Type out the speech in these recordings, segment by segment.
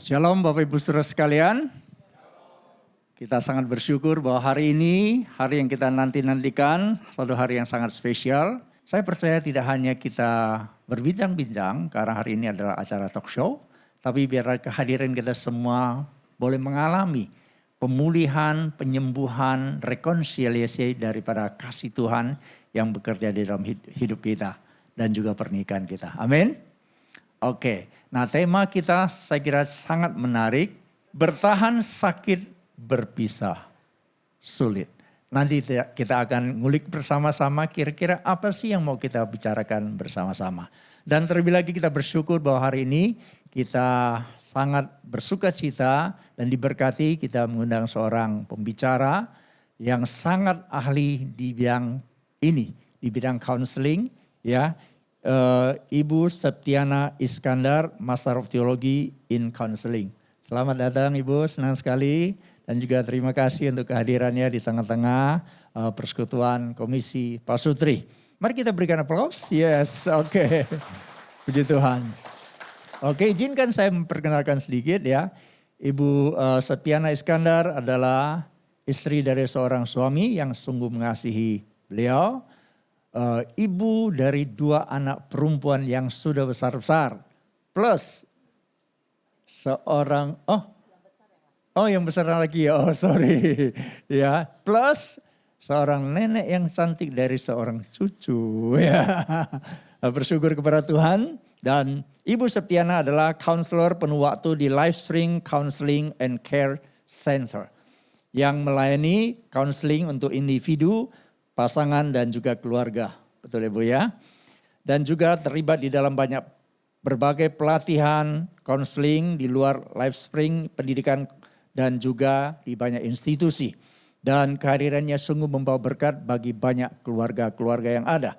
Shalom Bapak Ibu Saudara sekalian. Kita sangat bersyukur bahwa hari ini, hari yang kita nanti-nantikan, satu hari yang sangat spesial. Saya percaya tidak hanya kita berbincang-bincang, karena hari ini adalah acara talk show, tapi biar kehadiran kita semua boleh mengalami pemulihan, penyembuhan, rekonsiliasi daripada kasih Tuhan yang bekerja di dalam hidup kita dan juga pernikahan kita. Amin. Oke, nah tema kita saya kira sangat menarik. Bertahan sakit, berpisah sulit. Nanti kita akan ngulik bersama-sama kira-kira apa sih yang mau kita bicarakan bersama-sama. Dan terlebih lagi kita bersyukur bahwa hari ini kita sangat bersuka cita dan diberkati kita mengundang seorang pembicara yang sangat ahli di bidang ini, di bidang counseling ya. Ibu Septiana Iskandar, Master of Theology in Counseling. Selamat datang Ibu, senang sekali. Dan juga terima kasih untuk kehadirannya di tengah-tengah persekutuan Komisi Pak Sutri. Mari kita berikan aplaus. Yes, oke. Puji Tuhan. Oke, izinkan saya memperkenalkan sedikit ya. Ibu Septiana Iskandar adalah istri dari seorang suami yang sungguh mengasihi beliau. Ibu dari 2 anak perempuan yang sudah besar-besar. Plus seorang, yang besar lagi ya, sorry. Ya, plus seorang nenek yang cantik dari seorang cucu. Ya. Bersyukur kepada Tuhan. Dan Ibu Septiana adalah counselor penuh waktu di Lifespring Counseling and Care Center. Yang melayani counseling untuk individu, pasangan dan juga keluarga. Betul Ibu ya. Dan juga terlibat di dalam berbagai pelatihan, counseling di luar Lifespring, pendidikan dan juga di banyak institusi. Dan kehadirannya sungguh membawa berkat bagi banyak keluarga-keluarga yang ada.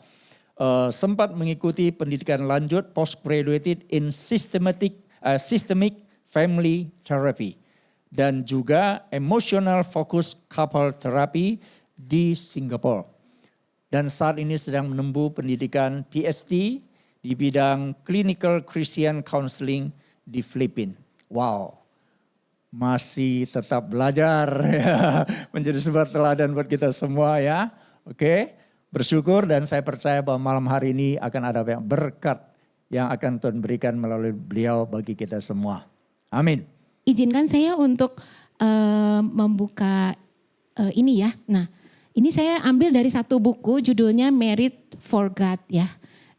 Sempat mengikuti pendidikan lanjut postgraduate in systemic family therapy. Dan juga emotional focus couple therapy di Singapura. Dan saat ini sedang menempuh pendidikan PhD di bidang Clinical Christian Counseling di Filipina. Wow, masih tetap belajar ya. Menjadi sebuah teladan buat kita semua ya. Oke, bersyukur dan saya percaya bahwa malam hari ini akan ada banyak berkat yang akan Tuhan berikan melalui beliau bagi kita semua. Amin. Izinkan saya untuk membuka ini ya. Nah, ini saya ambil dari satu buku judulnya Married for God ya.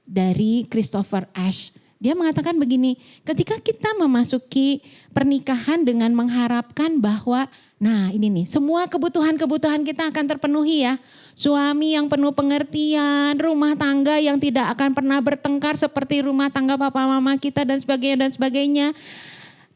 Dari Christopher Ash. Dia mengatakan begini, ketika kita memasuki pernikahan dengan mengharapkan bahwa, nah ini nih, semua kebutuhan-kebutuhan kita akan terpenuhi ya. Suami yang penuh pengertian, rumah tangga yang tidak akan pernah bertengkar seperti rumah tangga papa mama kita dan sebagainya dan sebagainya.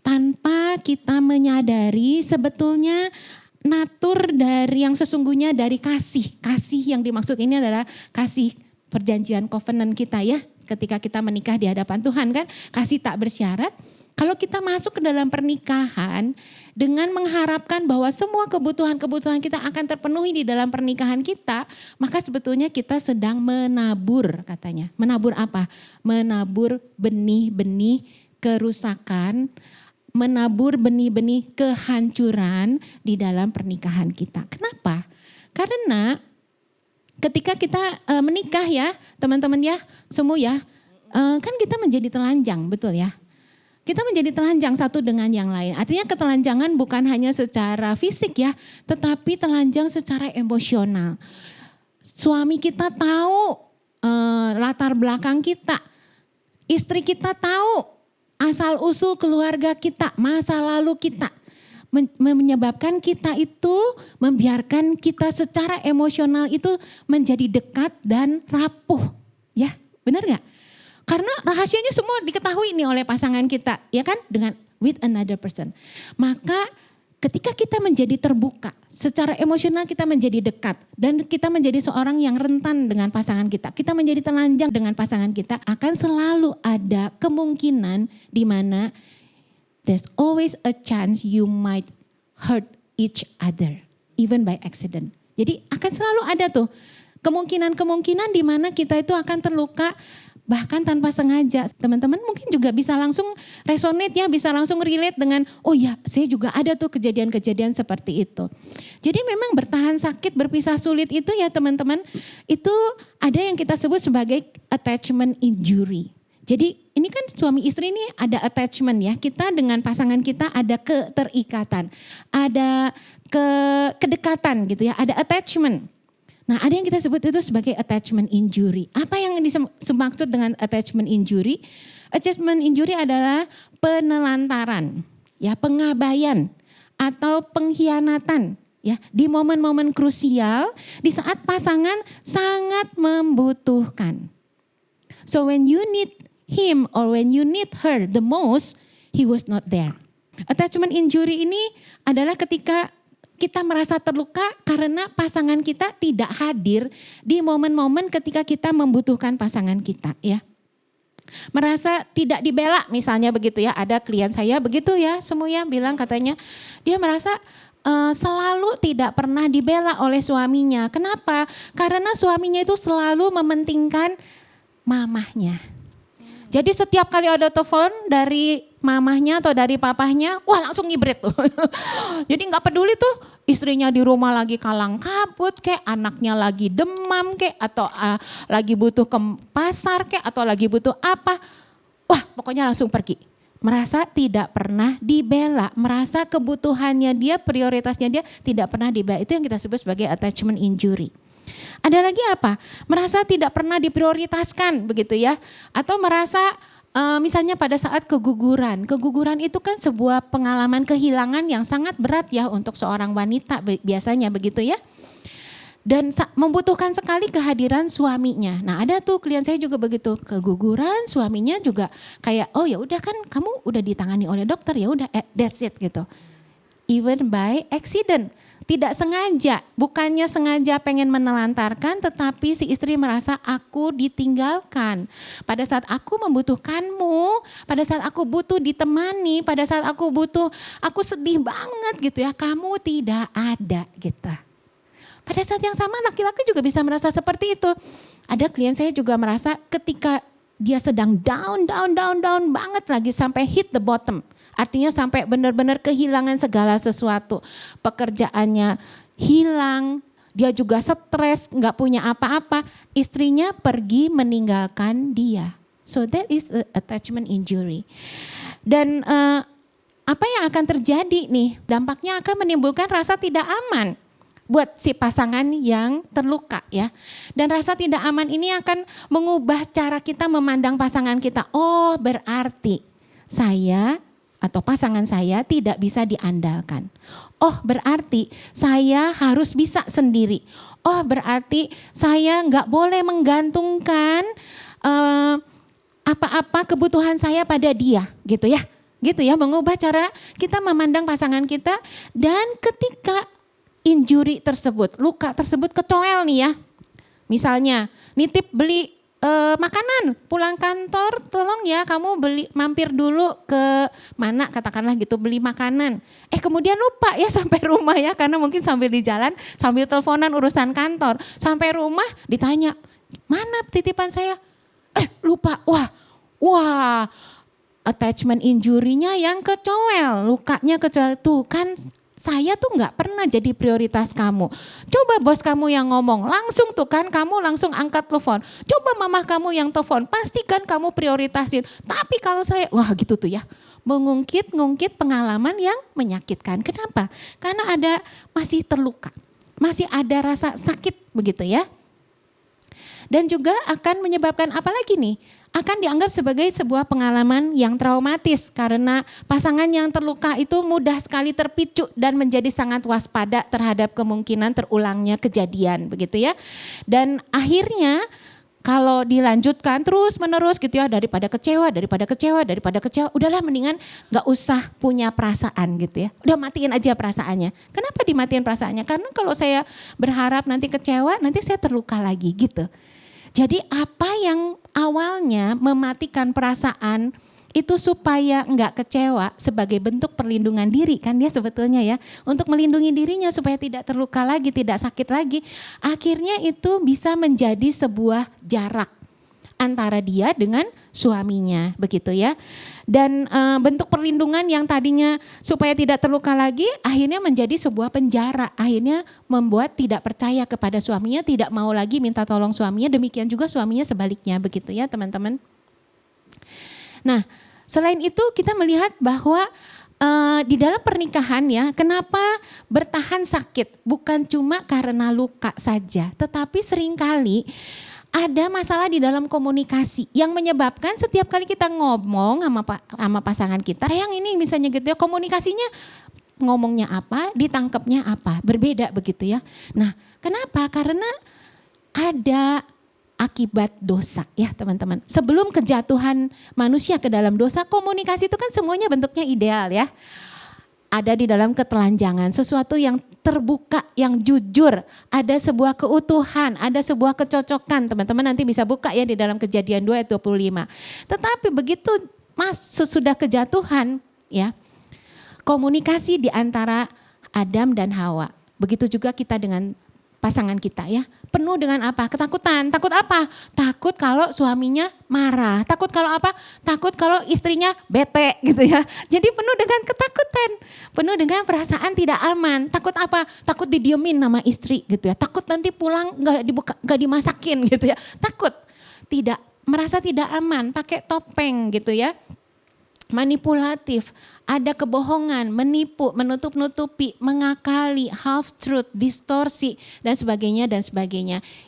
Tanpa kita menyadari sebetulnya natur dari yang sesungguhnya dari kasih. Kasih yang dimaksud ini adalah kasih perjanjian covenant kita ya. Ketika kita menikah di hadapan Tuhan kan. Kasih tak bersyarat. Kalau kita masuk ke dalam pernikahan dengan mengharapkan bahwa semua kebutuhan-kebutuhan kita akan terpenuhi di dalam pernikahan kita. Maka sebetulnya kita sedang menabur katanya. Menabur apa? Menabur benih-benih kerusakan. Menabur benih-benih kehancuran di dalam pernikahan kita. Kenapa? Karena ketika kita menikah ya teman-teman ya, semua ya, kan kita menjadi telanjang, betul ya? Kita menjadi telanjang satu dengan yang lain. Artinya ketelanjangan bukan hanya secara fisik ya, tetapi telanjang secara emosional. Suami kita tahu latar belakang kita, istri kita tahu asal-usul keluarga kita, masa lalu kita. Menyebabkan kita itu, membiarkan kita secara emosional itu menjadi dekat dan rapuh. Ya, benar gak? Karena rahasianya semua diketahui nih oleh pasangan kita, ya kan? Dengan with another person. Maka ketika kita menjadi terbuka, secara emosional kita menjadi dekat. Dan kita menjadi seorang yang rentan dengan pasangan kita. Kita menjadi telanjang dengan pasangan kita. Akan selalu ada kemungkinan di mana there's always a chance you might hurt each other. Even by accident. Jadi akan selalu ada tuh kemungkinan-kemungkinan di mana kita itu akan terluka bahkan tanpa sengaja. Teman-teman mungkin juga bisa langsung resonate ya, bisa langsung relate dengan, oh ya saya juga ada tuh kejadian-kejadian seperti itu. Jadi memang bertahan sakit, berpisah sulit itu ya teman-teman, itu ada yang kita sebut sebagai attachment injury. Jadi ini kan suami istri ini ada attachment ya, kita dengan pasangan kita ada keterikatan, ada kedekatan gitu ya, ada attachment. Nah ada yang kita sebut itu sebagai attachment injury. Apa yang dimaksud dengan attachment injury? Attachment injury adalah penelantaran, ya pengabaian atau pengkhianatan ya di momen-momen krusial di saat pasangan sangat membutuhkan. So when you need him or when you need her the most, he was not there. Attachment injury ini adalah ketika kita merasa terluka karena pasangan kita tidak hadir di momen-momen ketika kita membutuhkan pasangan kita ya. Merasa tidak dibela misalnya begitu ya, ada klien saya begitu ya, semuanya bilang katanya dia merasa selalu tidak pernah dibela oleh suaminya. Kenapa? Karena suaminya itu selalu mementingkan mamahnya. Jadi setiap kali ada telepon dari mamahnya atau dari papahnya, wah langsung ngibrit tuh. Jadi gak peduli tuh istrinya di rumah lagi kalang kabut kek, anaknya lagi demam kek, atau lagi butuh ke pasar kek, atau lagi butuh apa. Wah pokoknya langsung pergi. Merasa tidak pernah dibela, merasa kebutuhannya dia, prioritasnya dia tidak pernah dibela. Itu yang kita sebut sebagai attachment injury. Ada lagi apa? Merasa tidak pernah diprioritaskan begitu ya. Atau merasa misalnya pada saat keguguran. Keguguran itu kan sebuah pengalaman kehilangan yang sangat berat ya untuk seorang wanita biasanya begitu ya. Dan membutuhkan sekali kehadiran suaminya. Nah ada tuh klien saya juga begitu, keguguran suaminya juga kayak oh ya udah kan kamu udah ditangani oleh dokter ya udah that's it gitu. Even by accident. Tidak sengaja, bukannya sengaja pengen menelantarkan, tetapi si istri merasa aku ditinggalkan. Pada saat aku membutuhkanmu, pada saat aku butuh ditemani, pada saat aku butuh, aku sedih banget gitu ya, kamu tidak ada gitu. Pada saat yang sama laki-laki juga bisa merasa seperti itu. Ada klien saya juga merasa ketika dia sedang down banget lagi sampai hit the bottom. Artinya sampai benar-benar kehilangan segala sesuatu. Pekerjaannya hilang, dia juga stres, gak punya apa-apa. Istrinya pergi meninggalkan dia. So that is attachment injury. Dan apa yang akan terjadi nih? Dampaknya akan menimbulkan rasa tidak aman buat si pasangan yang terluka ya. Dan rasa tidak aman ini akan mengubah cara kita memandang pasangan kita. Oh berarti saya atau pasangan saya tidak bisa diandalkan. Oh berarti saya harus bisa sendiri. Oh berarti saya nggak boleh menggantungkan apa-apa kebutuhan saya pada dia gitu ya. Gitu ya, mengubah cara kita memandang pasangan kita. Dan ketika injury tersebut, luka tersebut kecoel nih ya. Misalnya nitip beli makanan, pulang kantor tolong ya kamu mampir dulu ke mana katakanlah gitu beli makanan. Kemudian lupa ya sampai rumah ya karena mungkin sambil di jalan sambil teleponan urusan kantor. Sampai rumah ditanya, mana titipan saya? Lupa, wah attachment injury-nya yang kecoel, lukanya kecoel tuh kan. Saya tuh gak pernah jadi prioritas kamu. Coba bos kamu yang ngomong, langsung tuh kan kamu langsung angkat telepon. Coba mamah kamu yang telepon, pastikan kamu prioritasin. Tapi kalau saya, wah gitu tuh ya. Mengungkit pengalaman yang menyakitkan. Kenapa? Karena masih terluka. Masih ada rasa sakit begitu ya. Dan juga akan menyebabkan apa lagi nih? Akan dianggap sebagai sebuah pengalaman yang traumatis karena pasangan yang terluka itu mudah sekali terpicu dan menjadi sangat waspada terhadap kemungkinan terulangnya kejadian begitu ya. Dan akhirnya kalau dilanjutkan terus menerus gitu ya daripada kecewa, udahlah mendingan gak usah punya perasaan gitu ya. Udah matiin aja perasaannya. Kenapa dimatiin perasaannya? Karena kalau saya berharap nanti kecewa, nanti saya terluka lagi gitu. Jadi apa yang awalnya mematikan perasaan itu supaya enggak kecewa sebagai bentuk perlindungan diri kan dia sebetulnya ya. Untuk melindungi dirinya supaya tidak terluka lagi, tidak sakit lagi. Akhirnya itu bisa menjadi sebuah jarak antara dia dengan suaminya, begitu ya. Dan bentuk perlindungan yang tadinya supaya tidak terluka lagi, akhirnya menjadi sebuah penjara. Akhirnya membuat tidak percaya kepada suaminya, tidak mau lagi minta tolong suaminya. Demikian juga suaminya sebaliknya, begitu ya teman-teman. Nah, selain itu kita melihat bahwa di dalam pernikahan ya, kenapa bertahan sakit? Bukan cuma karena luka saja, tetapi seringkali ada masalah di dalam komunikasi yang menyebabkan setiap kali kita ngomong sama pasangan kita, yang ini misalnya gitu ya, komunikasinya ngomongnya apa, ditangkapnya apa, berbeda begitu ya. Nah, kenapa? Karena ada akibat dosa ya teman-teman. Sebelum kejatuhan manusia ke dalam dosa, komunikasi itu kan semuanya bentuknya ideal ya. Ada di dalam ketelanjangan, sesuatu yang terbuka, yang jujur, ada sebuah keutuhan, ada sebuah kecocokan. Teman-teman nanti bisa buka ya di dalam Kejadian 2 ayat 25. Tetapi begitu sesudah kejatuhan ya, komunikasi di antara Adam dan Hawa. Begitu juga kita dengan pasangan kita ya, penuh dengan apa? Ketakutan. Takut apa? Takut kalau suaminya marah. Takut kalau apa? Takut kalau istrinya bete gitu ya. Jadi penuh dengan ketakutan, penuh dengan perasaan tidak aman. Takut apa? Takut didiemin sama istri gitu ya. Takut nanti pulang nggak dimasakin gitu ya. Takut, merasa tidak aman, pakai topeng gitu ya. Manipulatif, ada kebohongan, menipu, menutup-nutupi, mengakali, half truth, distorsi dan sebagainya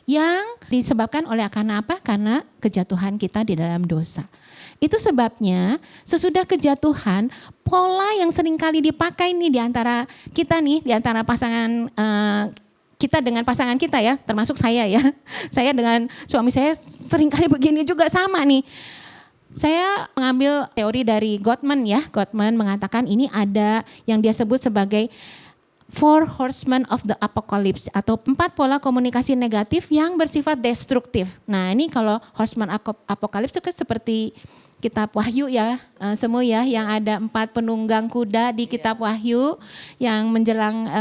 yang disebabkan oleh karena apa? Karena kejatuhan kita di dalam dosa. Itu sebabnya sesudah kejatuhan, pola yang seringkali dipakai nih di antara kita nih, di antara pasangan kita dengan pasangan kita ya, termasuk saya ya. Saya dengan suami saya seringkali begini juga sama nih. Saya mengambil teori dari Gottman ya. Gottman mengatakan ini ada yang dia sebut sebagai 4 horsemen of the apocalypse atau 4 pola komunikasi negatif yang bersifat destruktif. Nah, ini kalau horseman apocalypse itu kan seperti kitab Wahyu ya, semua ya, yang ada 4 penunggang kuda di kitab Wahyu yang menjelang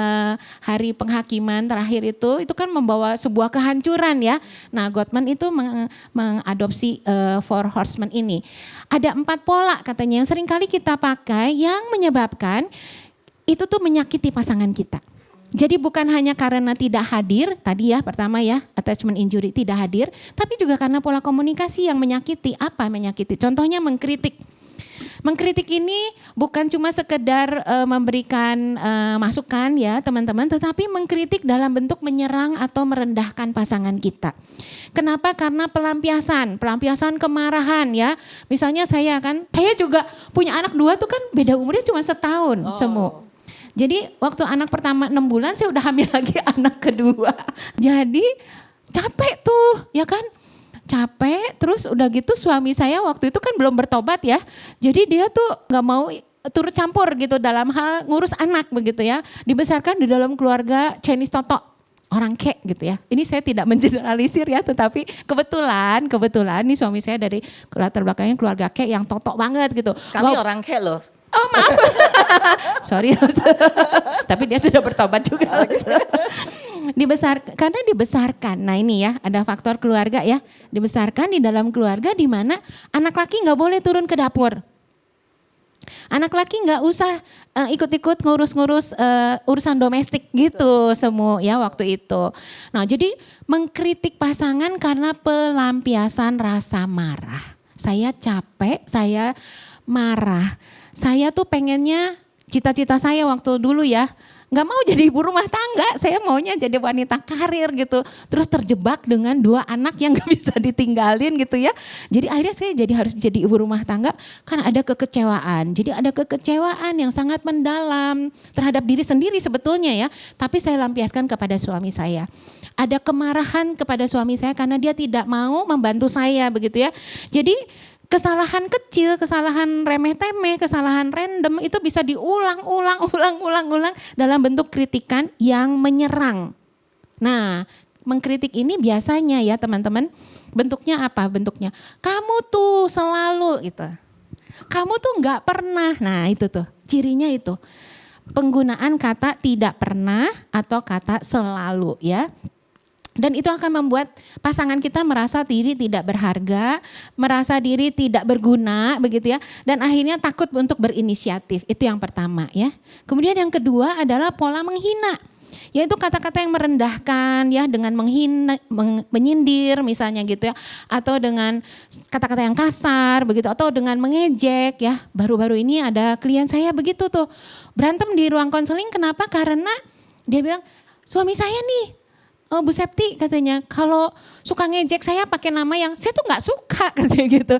hari penghakiman terakhir itu kan membawa sebuah kehancuran ya. Nah, Gottman itu mengadopsi 4 horsemen ini. Ada 4 pola katanya yang seringkali kita pakai yang menyebabkan itu tuh menyakiti pasangan kita. Jadi bukan hanya karena tidak hadir, tadi ya pertama ya, attachment injury tidak hadir, tapi juga karena pola komunikasi yang menyakiti. Apa menyakiti? Contohnya mengkritik. Mengkritik ini bukan cuma sekedar memberikan masukan ya teman-teman, tetapi mengkritik dalam bentuk menyerang atau merendahkan pasangan kita. Kenapa? Karena pelampiasan kemarahan ya. Misalnya saya juga punya anak 2 tuh kan beda umurnya cuma setahun semua. Jadi waktu anak pertama 6 bulan saya udah hamil lagi anak kedua. Jadi capek tuh ya kan. Capek terus udah gitu suami saya waktu itu kan belum bertobat ya. Jadi dia tuh gak mau turut campur gitu dalam hal ngurus anak begitu ya. Dibesarkan di dalam keluarga Chinese Toto. Orang kek gitu ya. Ini saya tidak mengeneralisir ya, tetapi kebetulan nih suami saya dari latar belakangnya keluarga kek yang totok banget gitu. Kami orang kek loh. Oh maaf, sorry tapi dia sudah bertobat juga. Karena dibesarkan, nah ini ya ada faktor keluarga ya. Dibesarkan di dalam keluarga di mana anak laki gak boleh turun ke dapur. Anak laki gak usah ikut-ikut ngurus-ngurus urusan domestik gitu semua ya waktu itu. Nah jadi mengkritik pasangan karena pelampiasan rasa marah. Saya capek, saya marah. Saya tuh pengennya, cita-cita saya waktu dulu ya, gak mau jadi ibu rumah tangga, saya maunya jadi wanita karir gitu. Terus terjebak dengan 2 anak yang gak bisa ditinggalin gitu ya. Jadi akhirnya saya harus jadi ibu rumah tangga, kan ada kekecewaan. Jadi ada kekecewaan yang sangat mendalam terhadap diri sendiri sebetulnya ya. Tapi saya lampiaskan kepada suami saya. Ada kemarahan kepada suami saya karena dia tidak mau membantu saya begitu ya. Jadi kesalahan kecil, kesalahan remeh-temeh, kesalahan random itu bisa diulang dalam bentuk kritikan yang menyerang. Nah, mengkritik ini biasanya ya teman-teman, bentuknya apa? Bentuknya kamu tuh selalu itu. Kamu tuh enggak pernah. Nah, itu tuh, cirinya itu. Penggunaan kata tidak pernah atau kata selalu ya. Dan itu akan membuat pasangan kita merasa diri tidak berharga, merasa diri tidak berguna begitu ya. Dan akhirnya takut untuk berinisiatif. Itu yang pertama ya. Kemudian yang kedua adalah pola menghina. Yaitu kata-kata yang merendahkan ya, dengan menghina, menyindir misalnya gitu ya. Atau dengan kata-kata yang kasar begitu, atau dengan mengejek ya. Baru-baru ini ada klien saya begitu tuh. Berantem di ruang konseling, kenapa? Karena dia bilang, suami saya nih, oh Bu Septi katanya, kalau suka ngejek saya pakai nama yang saya tuh gak suka katanya gitu.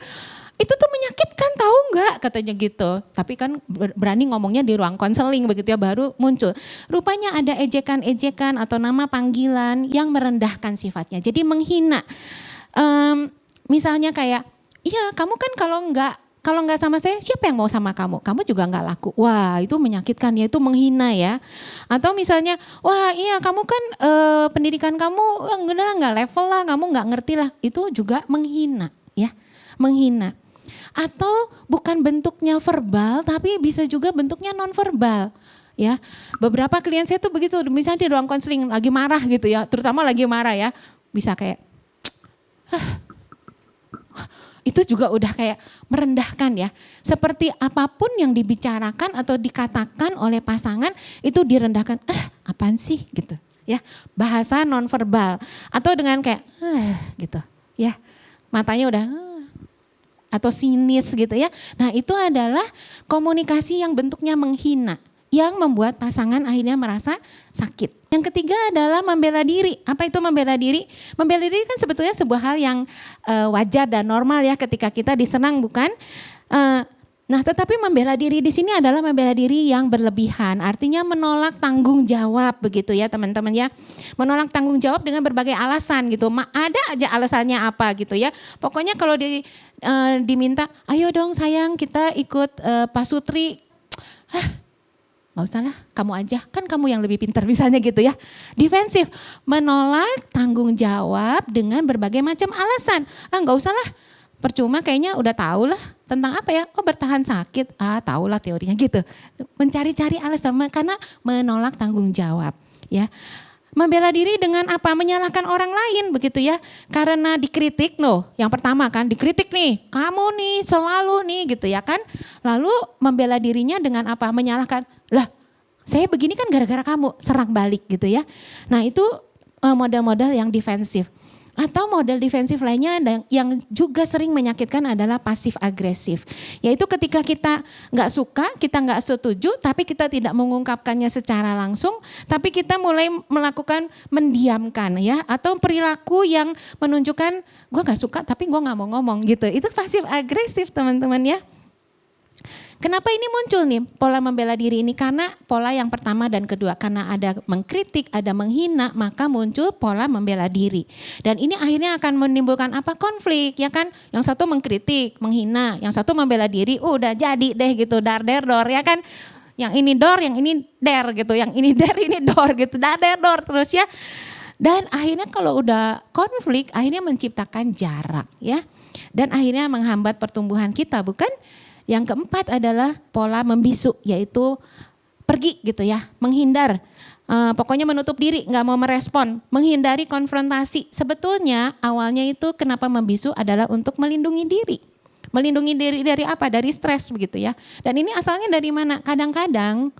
Itu tuh menyakitkan tahu nggak katanya gitu. Tapi kan berani ngomongnya di ruang konseling begitu ya, baru muncul. Rupanya ada ejekan-ejekan atau nama panggilan yang merendahkan sifatnya. Jadi menghina. Misalnya kayak, iya kamu kan kalau nggak sama saya, siapa yang mau sama kamu? Kamu juga nggak laku. Wah itu menyakitkan ya, itu menghina ya. Atau misalnya, wah iya kamu kan pendidikan kamu nggak level lah, kamu nggak ngerti lah. Itu juga menghina ya, menghina. Atau bukan bentuknya verbal, tapi bisa juga bentuknya non verbal. Ya, beberapa klien saya tuh begitu, misalnya di ruang konseling lagi marah gitu ya, terutama lagi marah ya, bisa kayak, itu juga udah kayak merendahkan ya. Seperti apapun yang dibicarakan atau dikatakan oleh pasangan itu direndahkan. Apaan sih gitu ya. Bahasa nonverbal atau dengan kayak gitu ya. Matanya udah atau sinis gitu ya. Nah, itu adalah komunikasi yang bentuknya menghina, yang membuat pasangan akhirnya merasa sakit. Yang ketiga adalah membela diri. Apa itu membela diri? Membela diri kan sebetulnya sebuah hal yang wajar dan normal ya ketika kita disenang, bukan? Nah, tetapi membela diri di sini adalah membela diri yang berlebihan. Artinya menolak tanggung jawab begitu ya teman-teman ya. Menolak tanggung jawab dengan berbagai alasan gitu. Ada aja alasannya apa gitu ya. Pokoknya kalau diminta, ayo dong sayang kita ikut Pak Sutri. Gak usah lah, kamu aja, kan kamu yang lebih pintar misalnya gitu ya. Defensif, menolak tanggung jawab dengan berbagai macam alasan. Gak usah lah, percuma kayaknya udah tahu lah tentang apa ya, oh bertahan sakit, tahu lah teorinya gitu. Mencari-cari alasan karena menolak tanggung jawab ya. Membela diri dengan apa? Menyalahkan orang lain begitu ya. Karena dikritik loh, yang pertama kan dikritik nih, kamu nih selalu nih gitu ya kan. Lalu membela dirinya dengan apa? Menyalahkan, lah saya begini kan gara-gara kamu, serang balik gitu ya. Nah itu model-model yang defensif. Atau model defensif lainnya yang juga sering menyakitkan adalah pasif agresif. Yaitu ketika kita gak suka, kita gak setuju, tapi kita tidak mengungkapkannya secara langsung, tapi kita mulai melakukan mendiamkan ya. Atau perilaku yang menunjukkan gue gak suka tapi gue gak mau ngomong gitu. Itu pasif agresif teman-teman ya. Kenapa ini muncul nih pola membela diri ini? Karena pola yang pertama dan kedua, karena ada mengkritik, ada menghina, maka muncul pola membela diri. Dan ini akhirnya akan menimbulkan apa? Konflik ya kan? Yang satu mengkritik, menghina, yang satu membela diri, udah jadi deh gitu, dar der dor ya kan? Yang ini dor, yang ini der gitu, yang ini der, ini dor gitu, dar der dor terus ya. Dan akhirnya kalau udah konflik, akhirnya menciptakan jarak ya. Dan akhirnya menghambat pertumbuhan kita, bukan? Yang keempat adalah pola membisu, yaitu pergi gitu ya, menghindar. Pokoknya menutup diri, gak mau merespon, menghindari konfrontasi. Sebetulnya awalnya itu kenapa membisu adalah untuk melindungi diri. Melindungi diri dari apa? Dari stres begitu ya. Dan ini asalnya dari mana? Kadang-kadang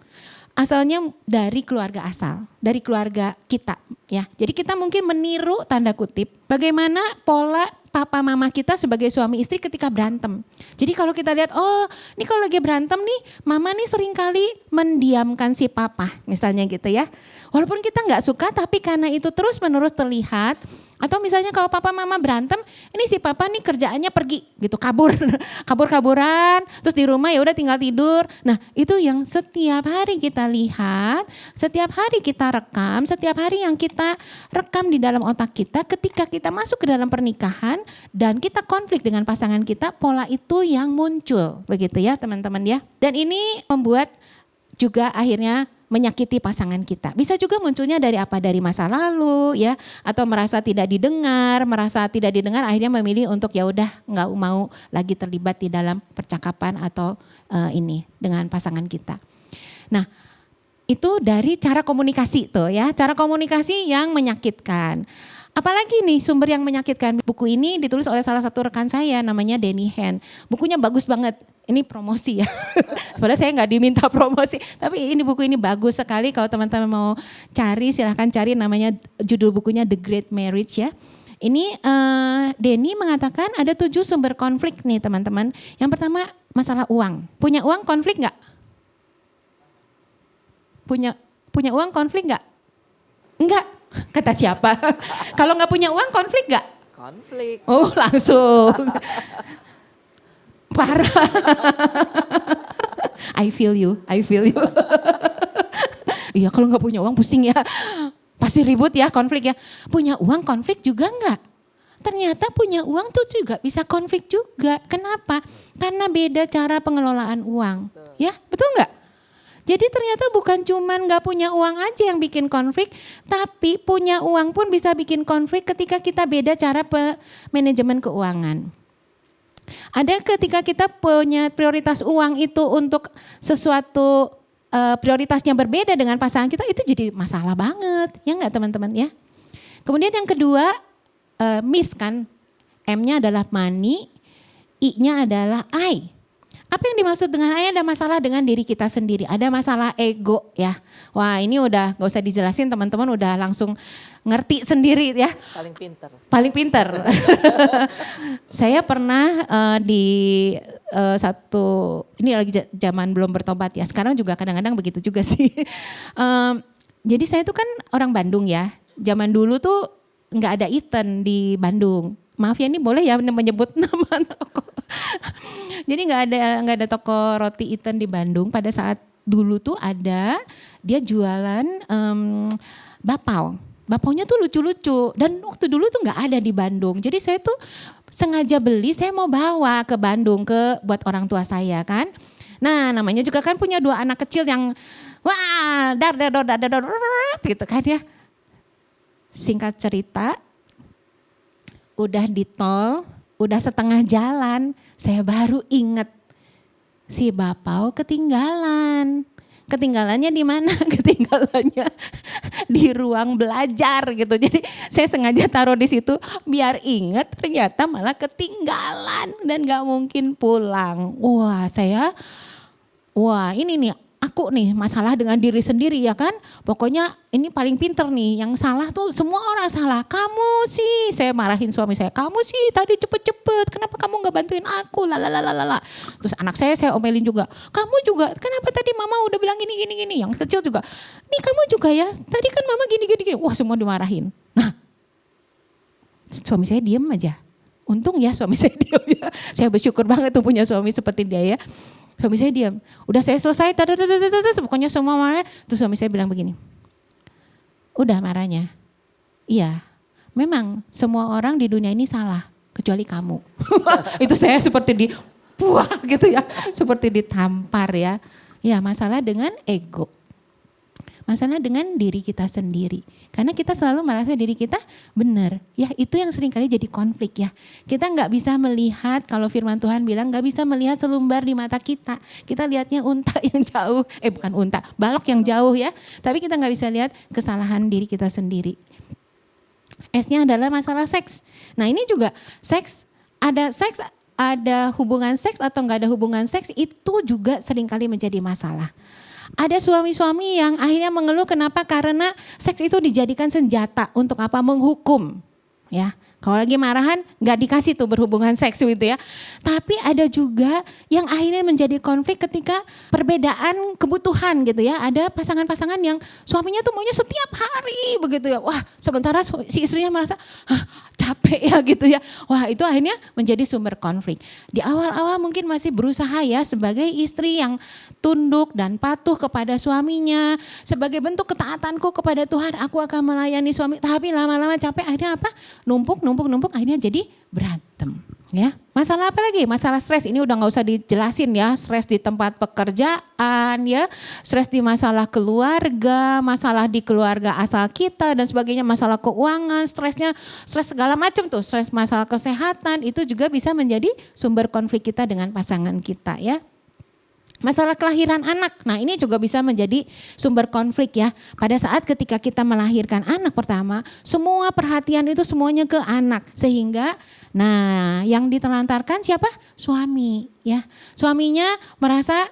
asalnya dari keluarga asal, dari keluarga kita ya. Jadi kita mungkin meniru tanda kutip bagaimana pola papa mama kita sebagai suami istri ketika berantem. Jadi kalau kita lihat, oh ini kalau lagi berantem nih, mama nih seringkali mendiamkan si papa misalnya gitu ya. Walaupun kita gak suka tapi karena itu terus menerus terlihat. Atau misalnya kalau papa mama berantem, ini si papa nih kerjaannya pergi gitu, kabur-kaburan, terus di rumah ya udah tinggal tidur. Nah itu yang setiap hari kita lihat, setiap hari kita rekam, setiap hari yang kita rekam di dalam otak kita ketika kita masuk ke dalam pernikahan dan kita konflik dengan pasangan kita, pola itu yang muncul begitu ya teman-teman ya. Dan ini membuat juga akhirnya menyakiti pasangan kita. Bisa juga munculnya dari apa? Dari masa lalu ya, atau merasa tidak didengar, akhirnya memilih untuk ya udah nggak mau lagi terlibat di dalam percakapan atau ini dengan pasangan kita. Nah, itu dari cara komunikasi tuh ya, cara komunikasi yang menyakitkan. Apalagi nih sumber yang menyakitkan. Buku ini ditulis oleh salah satu rekan saya namanya Danny Hand. Bukunya bagus banget. Ini promosi ya. Sebenarnya saya nggak diminta promosi. Tapi ini buku ini bagus sekali. Kalau teman-teman mau cari silahkan cari, namanya judul bukunya The Great Marriage ya. Ini Danny mengatakan ada 7 sumber konflik nih teman-teman. Yang pertama masalah uang. Punya uang konflik nggak? Punya uang konflik nggak? Enggak. Kata siapa? Kalau nggak punya uang konflik nggak? Konflik. Oh langsung. Parah. I feel you. Iya kalau nggak punya uang pusing ya. Pasti ribut ya, konflik ya. Punya uang konflik juga enggak? Ternyata punya uang tuh juga bisa konflik juga. Kenapa? Karena beda cara pengelolaan uang. Ya betul nggak? Jadi ternyata bukan cuman gak punya uang aja yang bikin konflik, tapi punya uang pun bisa bikin konflik ketika kita beda cara manajemen keuangan. Ada ketika kita punya prioritas uang itu untuk sesuatu prioritasnya berbeda dengan pasangan kita, itu jadi masalah banget. Ya enggak teman-teman ya. Kemudian yang kedua, miss kan, M-nya adalah money, I-nya adalah I. Apa yang dimaksud dengan I? Ada masalah dengan diri kita sendiri, ada masalah ego ya. Wah ini udah gak usah dijelasin, teman-teman udah langsung ngerti sendiri ya. Paling pinter. Saya pernah di satu, ini lagi zaman belum bertobat ya, sekarang juga kadang-kadang begitu juga sih. Jadi saya tuh kan orang Bandung ya, zaman dulu tuh gak ada Eaten di Bandung. Maaf ya ini boleh ya menyebut nama toko. Jadi nggak ada toko roti Eaten di Bandung. Pada saat dulu tuh ada, dia jualan bapau. Bapaunya tuh lucu-lucu dan waktu dulu tuh nggak ada di Bandung. Jadi saya tuh sengaja beli, saya mau bawa ke Bandung buat orang tua saya kan. Nah namanya juga kan punya 2 anak kecil yang wah dar gitu kan ya. Singkat cerita, udah di tol, udah setengah jalan, saya baru inget si bapau ketinggalan. Ketinggalannya di mana? Ketinggalannya di ruang belajar gitu. Jadi saya sengaja taruh di situ biar inget, ternyata malah ketinggalan dan gak mungkin pulang. Wah ini nih aku nih masalah dengan diri sendiri ya kan. Pokoknya ini paling pinter nih, yang salah tuh semua orang salah. Kamu sih, saya marahin suami saya, kamu sih tadi cepet-cepet, kenapa kamu gak bantuin aku, lalalala. Terus anak saya omelin juga, kamu juga, kenapa tadi mama udah bilang gini. Yang kecil juga, nih kamu juga ya, tadi kan mama gini. Wah semua dimarahin. Nah suami saya diem aja. Untung ya suami saya diem ya. Saya bersyukur banget tuh punya suami seperti dia ya. Suami saya diam. Udah saya selesai, pokoknya semua marah. Terus suami saya bilang begini, udah marahnya. Iya, memang semua orang di dunia ini salah, kecuali kamu. Itu saya seperti buah gitu ya, seperti ditampar ya. Ya masalah dengan ego. Masalah dengan diri kita sendiri. Karena kita selalu merasa diri kita benar. Ya itu yang seringkali jadi konflik ya. Kita gak bisa melihat, kalau firman Tuhan bilang gak bisa melihat selumbar di mata kita. Kita lihatnya unta yang jauh. Bukan unta, balok yang jauh ya. Tapi kita gak bisa lihat kesalahan diri kita sendiri. S-nya adalah masalah seks. Nah ini juga seks, ada hubungan seks atau gak ada hubungan seks, itu juga seringkali menjadi masalah. Ada suami-suami yang akhirnya mengeluh kenapa? Karena seks itu dijadikan senjata untuk apa? Menghukum. Ya, kalau lagi marahan nggak dikasih tuh berhubungan seks gitu ya. Tapi ada juga yang akhirnya menjadi konflik ketika perbedaan kebutuhan gitu ya. Ada pasangan-pasangan yang suaminya tuh maunya setiap hari begitu ya. Wah, sementara si istrinya merasa capek ya gitu ya. Wah itu akhirnya menjadi sumber konflik. Di awal-awal mungkin masih berusaha ya sebagai istri yang tunduk dan patuh kepada suaminya. Sebagai bentuk ketaatanku kepada Tuhan, aku akan melayani suami. Tapi lama-lama capek, akhirnya apa? Numpuk akhirnya jadi berantem. Ya, masalah apa lagi? Masalah stres, ini udah gak usah dijelasin ya. Stres di tempat pekerjaan ya, stres di masalah keluarga, masalah di keluarga asal kita dan sebagainya, masalah keuangan, stres segala macam tuh, stres masalah kesehatan, itu juga bisa menjadi sumber konflik kita dengan pasangan kita ya. Masalah kelahiran anak, nah ini juga bisa menjadi sumber konflik ya. Pada saat ketika kita melahirkan anak pertama, semua perhatian itu semuanya ke anak. Sehingga nah yang ditelantarkan siapa? Suami ya. Suaminya merasa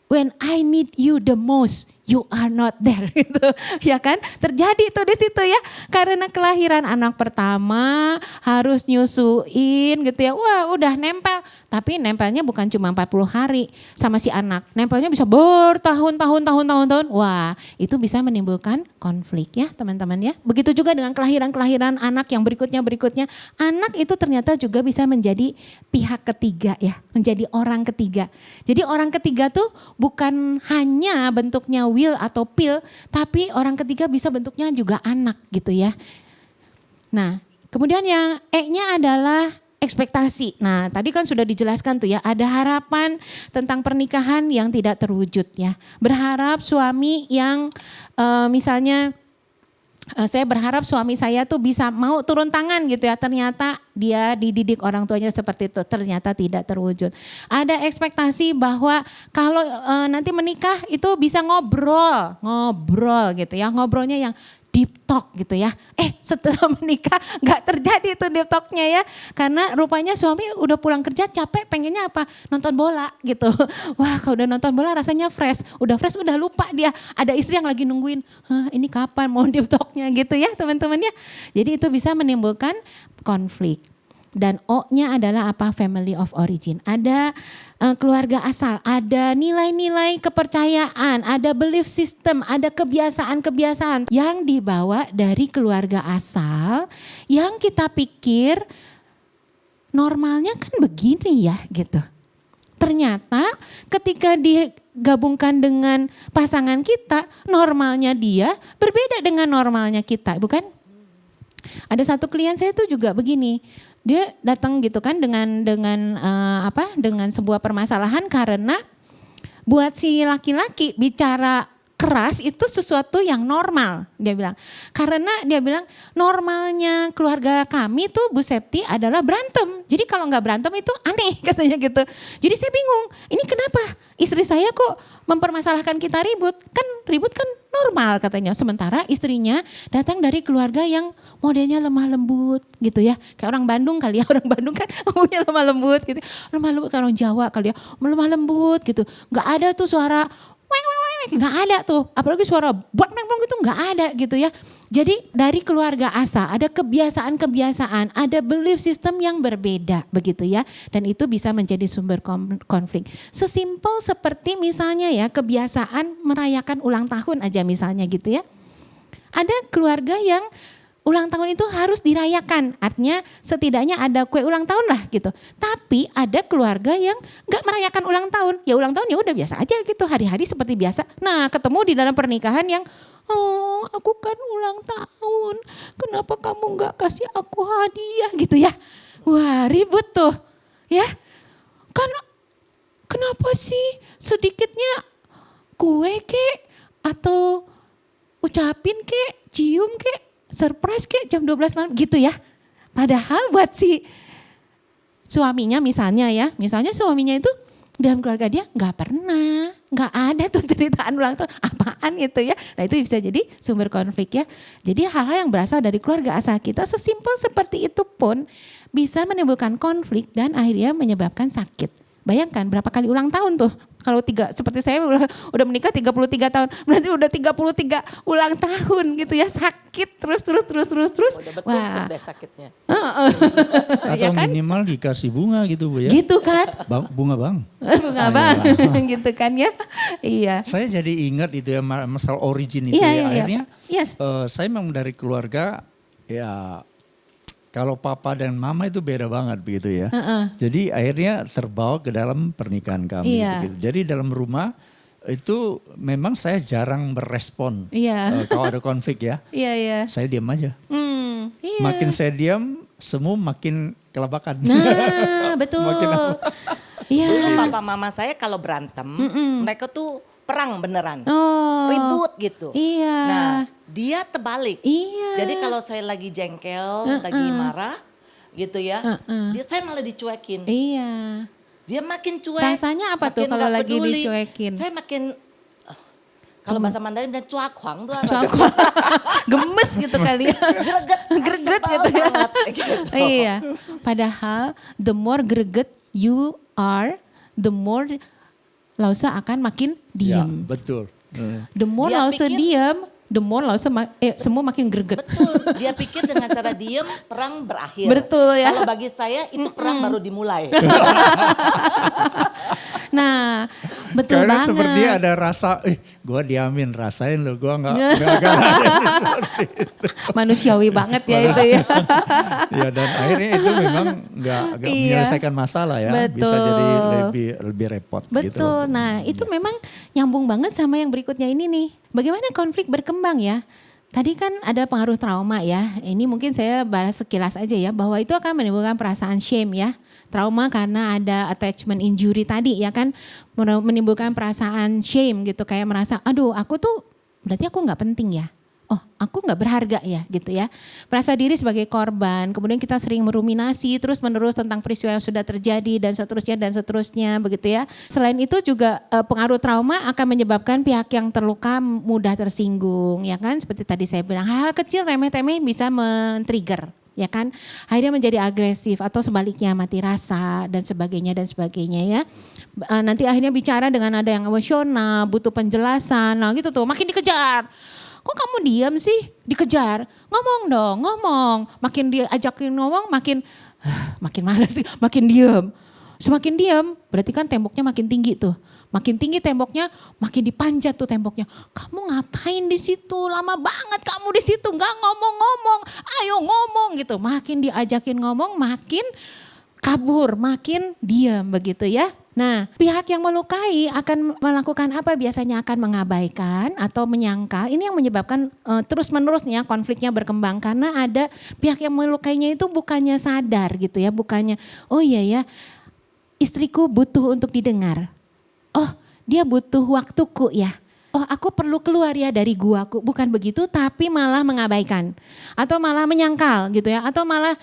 when I need you the most, you are not there gitu. Ya kan? Terjadi tuh di situ ya. Karena kelahiran anak pertama harus nyusuin gitu ya. Wah, udah nempel. Tapi nempelnya bukan cuma 40 hari sama si anak. Nempelnya bisa bertahun-tahun. Wah, itu bisa menimbulkan konflik ya, teman-teman ya. Begitu juga dengan kelahiran-kelahiran anak yang berikutnya. Anak itu ternyata juga bisa menjadi pihak ketiga ya, menjadi orang ketiga. Jadi orang ketiga tuh bukan hanya bentuknya will atau pill, tapi orang ketiga bisa bentuknya juga anak gitu ya. Nah, kemudian yang E-nya adalah ekspektasi. Nah, tadi kan sudah dijelaskan tuh ya, ada harapan tentang pernikahan yang tidak terwujud ya. Berharap suami yang misalnya saya berharap suami saya tuh bisa mau turun tangan gitu ya. Ternyata dia dididik orang tuanya seperti itu, ternyata tidak terwujud. Ada ekspektasi bahwa kalau nanti menikah itu bisa ngobrol gitu ya. Ngobrolnya yang deep talk gitu ya. Setelah menikah gak terjadi tuh deep talknya ya. Karena rupanya suami udah pulang kerja capek, pengennya apa? Nonton bola gitu. Wah, kalau udah nonton bola rasanya fresh. Udah fresh udah lupa dia. Ada istri yang lagi nungguin, ini kapan mau deep talknya gitu ya teman-teman ya. Jadi itu bisa menimbulkan konflik. Dan O-nya adalah apa? Family of origin. Ada keluarga asal, ada nilai-nilai kepercayaan, ada belief system, ada kebiasaan-kebiasaan yang dibawa dari keluarga asal yang kita pikir normalnya kan begini ya gitu. Ternyata ketika digabungkan dengan pasangan kita, normalnya dia berbeda dengan normalnya kita, bukan? Ada satu klien saya tuh juga begini. Dia datang gitu kan dengan sebuah permasalahan karena buat si laki-laki bicara keras itu sesuatu yang normal, dia bilang. Karena dia bilang normalnya keluarga kami tuh Bu Septi adalah berantem. Jadi kalau nggak berantem itu aneh katanya gitu. Jadi saya bingung, ini kenapa istri saya kok mempermasalahkan kita ribut? Kan ribut kan normal katanya. Sementara istrinya datang dari keluarga yang modelnya lemah lembut gitu ya. Kayak orang Bandung kali ya, orang Bandung kan punya lemah lembut gitu. Lemah lembut, kayak orang Jawa kali ya, lemah lembut gitu. Nggak ada tuh suara nggak ada tuh, apalagi suara buat itu nggak ada gitu ya. Jadi dari keluarga asal ada kebiasaan-kebiasaan, ada belief system yang berbeda begitu ya, dan itu bisa menjadi sumber konflik. Sesimpel seperti misalnya ya kebiasaan merayakan ulang tahun aja misalnya gitu ya. Ada keluarga yang ulang tahun itu harus dirayakan, artinya setidaknya ada kue ulang tahun lah gitu. Tapi ada keluarga yang nggak merayakan ulang tahun, ya ulang tahun ya udah biasa aja gitu, hari-hari seperti biasa. Nah, ketemu di dalam pernikahan yang, oh aku kan ulang tahun, kenapa kamu nggak kasih aku hadiah gitu ya? Wah ribut tuh, ya. Kan kenapa sih sedikitnya kue kek atau ucapin kek, cium kek, surprise kayak jam 12 malam gitu ya. Padahal buat si suaminya misalnya ya, misalnya suaminya itu dalam keluarga dia nggak ada tuh ceritaan ulang tahun, apaan itu ya. Nah itu bisa jadi sumber konflik ya. Jadi hal-hal yang berasal dari keluarga asal kita sesimpel seperti itu pun bisa menimbulkan konflik dan akhirnya menyebabkan sakit. Bayangkan berapa kali ulang tahun tuh. Kalau seperti saya udah menikah 33 tahun, berarti udah 33 ulang tahun gitu ya, sakit terus. Udah betul deh sakitnya. Atau Ya kan? minimal dikasih bunga gitu Bu ya. Gitu kan? Bunga bang. Bunga bang, gitu kan ya. Iya. Saya jadi ingat itu ya masalah origin itu Iya, ya. iya. Akhirnya Yes. saya memang dari keluarga ya kalau papa dan mama itu beda banget begitu ya. Jadi akhirnya terbawa ke dalam pernikahan kami. Iya. Begitu. Jadi dalam rumah itu memang saya jarang berespon. Iya. Kalau ada konflik ya. Iya. Saya diam aja. Iya. Makin saya diam, semua makin kelabakan. Nah, betul. Makin Iya. Dulu papa mama saya kalau berantem, mereka tuh perang beneran. Oh. Ribut gitu. Iya. Nah, dia terbalik. Iya. Jadi kalau saya lagi jengkel, lagi marah gitu ya, saya malah dicuekin. Iya. Dia makin cuek. Rasanya apa tuh makin kalau nggak lagi peduli. dicuekin? Saya makin kalau bahasa Mandarin bilang cuakwang tuh apa? Cuakwang. Gemes gitu kali ya. Greget gitu ya. Banget, gitu. Iya. Padahal the more greget you are, the more Lause akan makin Ya, diam. betul. The more Dia Lause pikir- diam, the more Lause semua makin greget. Betul, dia pikir dengan cara diem perang berakhir. Betul ya. Kalau bagi saya itu perang baru dimulai. Nah, betul Karena banget. seperti ada rasa, gue diamin, rasain loh, gue nggak Manusiawi banget ya itu ya. ya dan akhirnya itu memang nggak Iya. menyelesaikan masalah ya, bisa Betul. jadi lebih repot. Gitu. Betul. Nah, itu memang nyambung banget sama yang berikutnya ini nih. Bagaimana konflik berkembang ya? Tadi kan ada pengaruh trauma ya. Ini mungkin saya bahas sekilas aja ya, bahwa itu akan menimbulkan perasaan shame ya. Trauma karena ada attachment injury tadi ya kan, menimbulkan perasaan shame gitu, kayak merasa aduh aku tuh berarti aku nggak penting ya. Oh, aku nggak berharga ya gitu ya. Merasa diri sebagai korban, kemudian kita sering meruminasi terus menerus tentang peristiwa yang sudah terjadi dan seterusnya begitu ya. Selain itu juga pengaruh trauma akan menyebabkan pihak yang terluka mudah tersinggung ya kan. Seperti tadi saya bilang, hal kecil remeh-temeh bisa men-trigger ya kan. Akhirnya menjadi agresif atau sebaliknya mati rasa dan sebagainya ya. Nanti akhirnya bicara dengan nada yang emosional, butuh penjelasan, nah gitu tuh makin dikejar. Kok kamu diam sih? Dikejar. Ngomong dong, ngomong. Makin dia ajakin ngomong makin malas sih, makin diam. Semakin diam berarti kan temboknya makin tinggi tuh. Makin tinggi temboknya, makin dipanjat tuh temboknya. Kamu ngapain di situ? Lama banget kamu di situ, nggak ngomong-ngomong. Ayo ngomong gitu. Makin diajakin ngomong, makin kabur, makin diam begitu ya. Nah, pihak yang melukai akan melakukan apa? Biasanya akan mengabaikan atau menyangkal. Ini yang menyebabkan terus-menerusnya konfliknya berkembang karena ada pihak yang melukainya itu bukannya sadar gitu ya, bukannya oh iya ya, istriku butuh untuk didengar. Oh, dia butuh waktuku ya. Oh, aku perlu keluar ya dari guaku. Bukan begitu, tapi malah mengabaikan atau malah menyangkal gitu ya, atau malah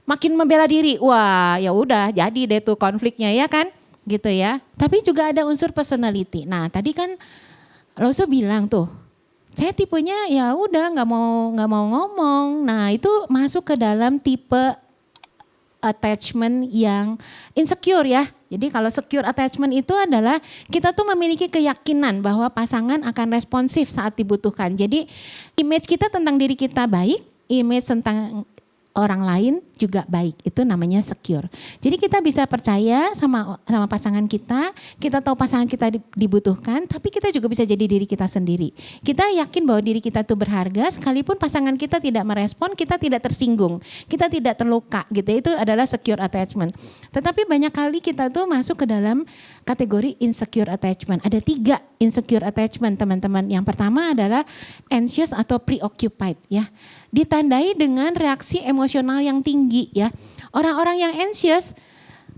makin membela diri. Wah, ya udah jadi deh tuh konfliknya ya kan? Gitu ya. Tapi juga ada unsur personality. Nah, tadi kan Lause bilang tuh, saya tipenya ya udah nggak mau ngomong. Nah, itu masuk ke dalam tipe attachment yang insecure ya. Jadi kalau secure attachment itu adalah kita tuh memiliki keyakinan bahwa pasangan akan responsif saat dibutuhkan. Jadi image kita tentang diri kita baik, image tentang orang lain juga baik. Itu namanya secure. Jadi kita bisa percaya sama pasangan kita tahu pasangan kita dibutuhkan, tapi kita juga bisa jadi diri kita sendiri. Kita yakin bahwa diri kita itu berharga, sekalipun pasangan kita tidak merespon, kita tidak tersinggung, kita tidak terluka gitu. Itu adalah secure attachment. Tetapi banyak kali kita tuh masuk ke dalam kategori insecure attachment. Ada 3 insecure attachment teman-teman. Yang pertama adalah anxious atau preoccupied ya. Ditandai dengan reaksi emosional yang tinggi ya. Orang-orang yang anxious,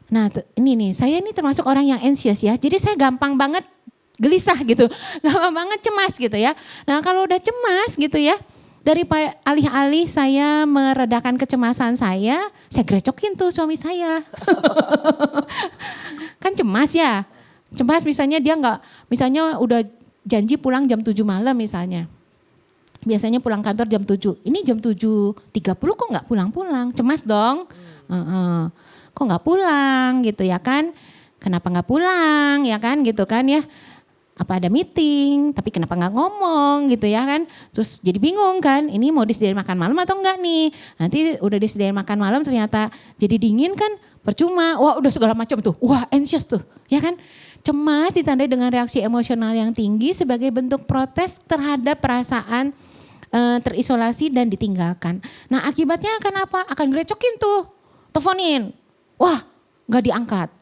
nah ini nih, saya ini termasuk orang yang anxious ya. Jadi saya gampang banget gelisah gitu, gampang banget cemas gitu ya. Nah kalau udah cemas gitu ya, dari alih-alih saya meredakan kecemasan saya grecokin tuh suami saya. Kan cemas ya, cemas misalnya dia misalnya udah janji pulang jam 7 malam misalnya. Biasanya pulang kantor jam 7, ini jam 7.30 kok nggak pulang-pulang, cemas dong. Kok nggak pulang gitu ya kan, kenapa nggak pulang ya kan gitu kan ya. Apa ada meeting, tapi kenapa nggak ngomong gitu ya kan. Terus jadi bingung kan, ini mau disediain makan malam atau enggak nih. Nanti udah disediain makan malam ternyata jadi dingin kan, percuma. Wah udah segala macam tuh, wah anxious tuh ya kan. Cemas ditandai dengan reaksi emosional yang tinggi sebagai bentuk protes terhadap perasaan terisolasi dan ditinggalkan. Nah akibatnya akan apa? Akan grecokin tuh, teleponin. Wah gak diangkat.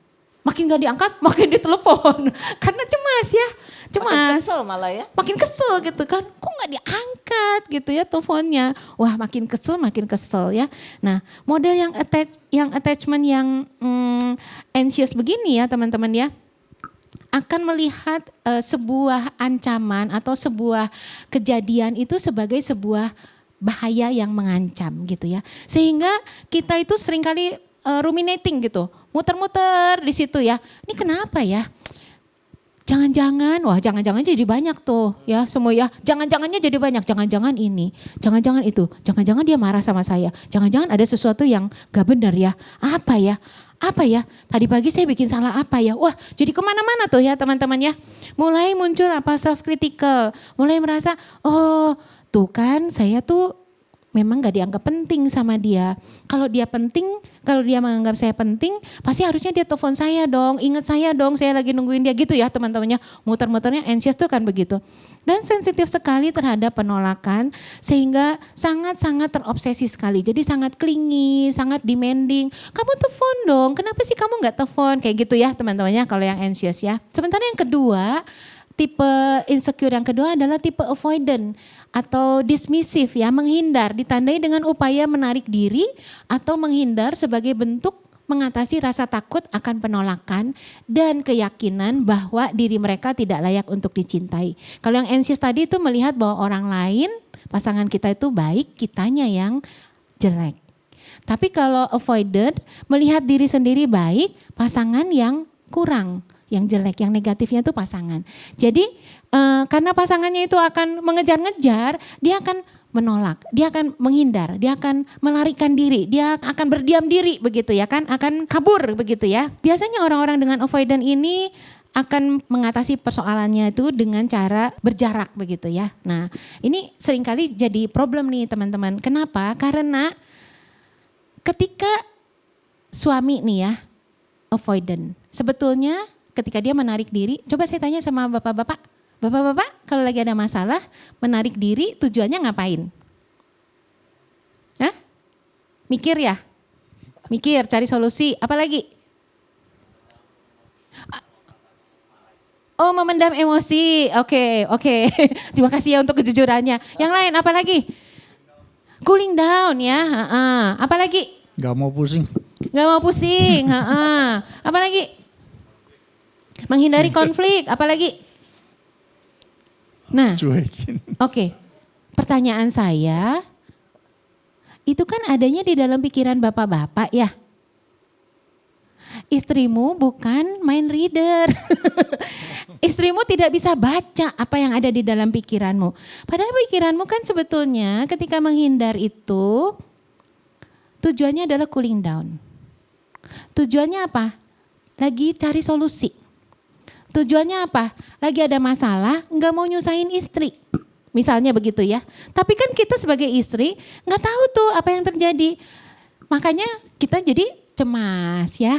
Makin gak diangkat, makin ditelepon. Karena cemas ya, cemas. Makin kesel malah ya. Makin kesel gitu kan, kok gak diangkat gitu ya teleponnya. Wah makin kesel ya. Nah model yang attachment yang anxious begini ya teman-teman ya, akan melihat sebuah ancaman atau sebuah kejadian itu sebagai sebuah bahaya yang mengancam gitu ya. Sehingga kita itu seringkali ruminating gitu, muter-muter di situ ya. Ini kenapa ya? Jangan-jangan, wah jangan-jangan jadi banyak tuh ya semua ya. Jangan-jangannya jadi banyak, jangan-jangan ini, jangan-jangan itu, jangan-jangan dia marah sama saya. Jangan-jangan ada sesuatu yang gak benar ya. Apa ya? Apa ya? Tadi pagi saya bikin salah apa ya? Wah jadi kemana-mana tuh ya teman-teman ya. Mulai muncul apa self-critical, mulai merasa oh tuh kan saya tuh memang gak dianggap penting sama dia. Kalau dia penting, kalau dia menganggap saya penting, pasti harusnya dia telepon saya dong, ingat saya dong, saya lagi nungguin dia gitu ya teman-temannya. Muter-muternya anxious tuh kan begitu. Dan sensitif sekali terhadap penolakan sehingga sangat-sangat terobsesi sekali. Jadi sangat clingy, sangat demanding. Kamu telepon dong, kenapa sih kamu gak telepon? Kayak gitu ya teman-temannya kalau yang anxious ya. Sementara yang kedua, tipe insecure yang kedua adalah tipe avoidant atau dismissive ya, menghindar, ditandai dengan upaya menarik diri atau menghindar sebagai bentuk mengatasi rasa takut akan penolakan dan keyakinan bahwa diri mereka tidak layak untuk dicintai. Kalau yang anxious tadi itu melihat bahwa orang lain, pasangan kita itu baik, kitanya yang jelek. Tapi kalau avoidant melihat diri sendiri baik, pasangan yang kurang, yang jelek, yang negatifnya itu pasangan. Jadi karena pasangannya itu akan mengejar-ngejar, dia akan menolak, dia akan menghindar, dia akan melarikan diri, dia akan berdiam diri begitu ya kan, akan kabur begitu ya. Biasanya orang-orang dengan avoidant ini akan mengatasi persoalannya itu dengan cara berjarak begitu ya. Nah ini seringkali jadi problem nih teman-teman. Kenapa? Karena ketika suami nih ya avoidant, sebetulnya ketika dia menarik diri, coba saya tanya sama bapak-bapak. Bapak-bapak kalau lagi ada masalah menarik diri tujuannya ngapain? Hah? Mikir ya? Mikir, cari solusi, apa lagi? Oh memendam emosi, oke. Terima kasih ya untuk kejujurannya. Yang lain apa lagi? Cooling down ya, apa lagi? Gak mau pusing. Gak mau pusing, apa lagi? Menghindari konflik, apa lagi? Nah, oke. Pertanyaan saya, itu kan adanya di dalam pikiran bapak-bapak ya. Istrimu bukan mind reader. Istrimu tidak bisa baca apa yang ada di dalam pikiranmu. Padahal pikiranmu kan sebetulnya ketika menghindar itu tujuannya adalah cooling down. Tujuannya apa? Lagi cari solusi. Tujuannya apa? Lagi ada masalah, nggak mau nyusahin istri. Misalnya begitu ya. Tapi kan kita sebagai istri nggak tahu tuh apa yang terjadi. Makanya kita jadi cemas ya.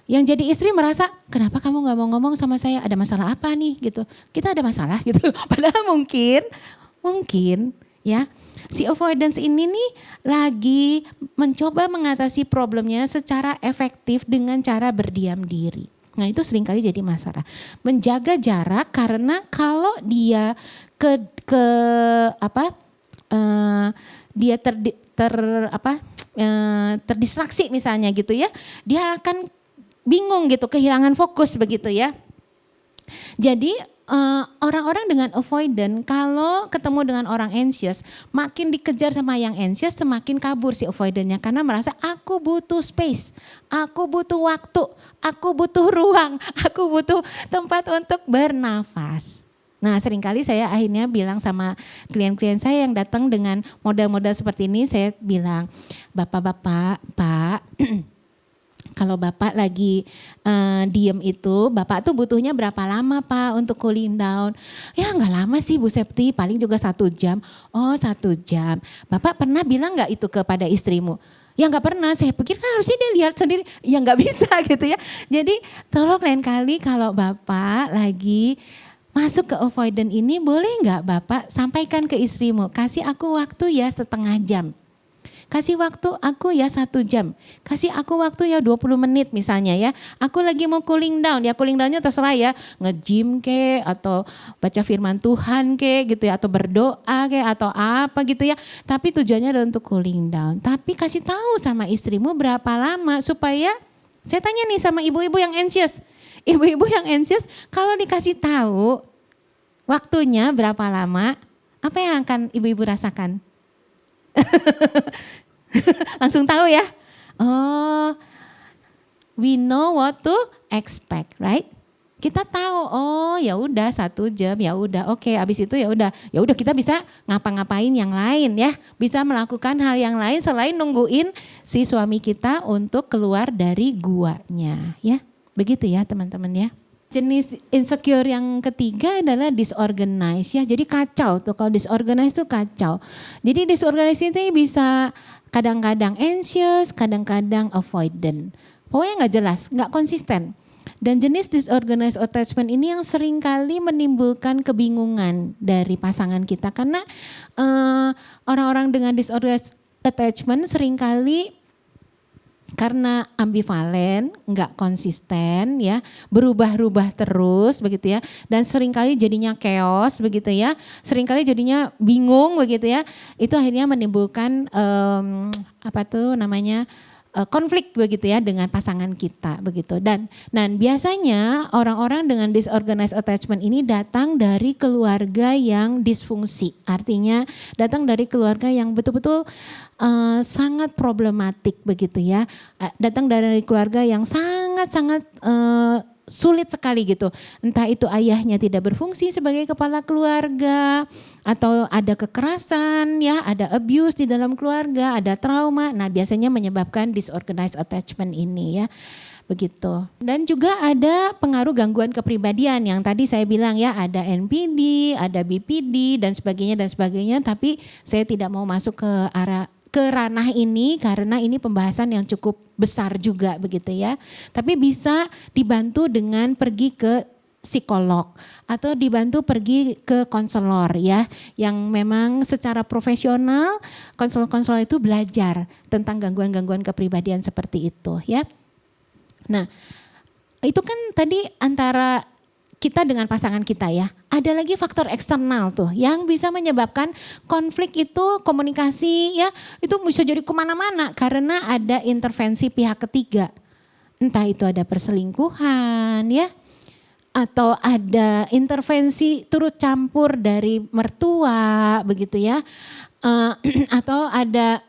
Yang jadi istri merasa, kenapa kamu nggak mau ngomong sama saya? Ada masalah apa nih gitu? Kita ada masalah gitu. Padahal mungkin ya. Si avoidance ini nih lagi mencoba mengatasi problemnya secara efektif dengan cara berdiam diri. Nah itu seringkali jadi masalah. Menjaga jarak karena kalau dia terdistraksi misalnya gitu ya, dia akan bingung gitu, kehilangan fokus begitu ya. Jadi orang-orang dengan avoidant kalau ketemu dengan orang anxious, makin dikejar sama yang anxious semakin kabur si avoidantnya karena merasa aku butuh space, aku butuh waktu, aku butuh ruang, aku butuh tempat untuk bernafas. Nah seringkali saya akhirnya bilang sama klien-klien saya yang datang dengan model-model seperti ini, saya bilang, bapak-bapak, Pak, kalau Bapak lagi diem itu, Bapak tuh butuhnya berapa lama Pak untuk cooling down? Ya nggak lama sih Bu Septi, paling juga 1 jam. Oh 1 jam. Bapak pernah bilang nggak itu kepada istrimu? Ya nggak pernah, saya pikir kan harusnya dia lihat sendiri. Ya nggak bisa gitu ya. Jadi tolong lain kali kalau Bapak lagi masuk ke avoidant ini, boleh nggak Bapak sampaikan ke istrimu, kasih aku waktu ya 1/2 jam. Kasih waktu aku ya 1 jam, kasih aku waktu ya 20 menit misalnya ya. Aku lagi mau cooling down, ya cooling downnya terserah ya. Nge-gym ke atau baca firman Tuhan ke gitu ya. Atau berdoa ke atau apa gitu ya. Tapi tujuannya adalah untuk cooling down. Tapi kasih tahu sama istrimu berapa lama supaya, saya tanya nih sama ibu-ibu yang anxious. Ibu-ibu yang anxious kalau dikasih tahu waktunya berapa lama, apa yang akan ibu-ibu rasakan? Langsung tahu ya. Oh, we know what to expect, right? Kita tahu, oh ya udah 1 jam, ya udah oke, abis itu ya udah kita bisa ngapa-ngapain yang lain ya, bisa melakukan hal yang lain selain nungguin si suami kita untuk keluar dari guanya ya, begitu ya teman-teman ya. Jenis insecure yang ketiga adalah disorganized ya, jadi kacau tuh, kalau disorganized tuh kacau. Jadi disorganized ini bisa kadang-kadang anxious, kadang-kadang avoidant, pokoknya nggak jelas, nggak konsisten. Dan jenis disorganized attachment ini yang seringkali menimbulkan kebingungan dari pasangan kita, karena orang-orang dengan disorganized attachment seringkali karena ambivalen, nggak konsisten ya, berubah-ubah terus begitu ya, dan seringkali jadinya chaos begitu ya, seringkali jadinya bingung begitu ya, itu akhirnya menimbulkan konflik begitu ya dengan pasangan kita begitu. Dan biasanya orang-orang dengan disorganized attachment ini datang dari keluarga yang disfungsi, artinya datang dari keluarga yang betul-betul sangat problematik begitu ya, datang dari keluarga yang sangat-sangat sulit sekali gitu. Entah itu ayahnya tidak berfungsi sebagai kepala keluarga, atau ada kekerasan ya, ada abuse di dalam keluarga, ada trauma. Nah, biasanya menyebabkan disorganized attachment ini ya. Begitu. Dan juga ada pengaruh gangguan kepribadian yang tadi saya bilang ya, ada NPD, ada BPD dan sebagainya, tapi saya tidak mau masuk ke ranah ini karena ini pembahasan yang cukup besar juga begitu ya. Tapi bisa dibantu dengan pergi ke psikolog atau dibantu pergi ke konselor ya, yang memang secara profesional konselor-konselor itu belajar tentang gangguan-gangguan kepribadian seperti itu ya. Nah, itu kan tadi antara kita dengan pasangan kita ya. Ada lagi faktor eksternal tuh yang bisa menyebabkan konflik itu, komunikasi ya, itu bisa jadi kemana-mana karena ada intervensi pihak ketiga. Entah itu ada perselingkuhan ya, atau ada intervensi turut campur dari mertua begitu ya, atau ada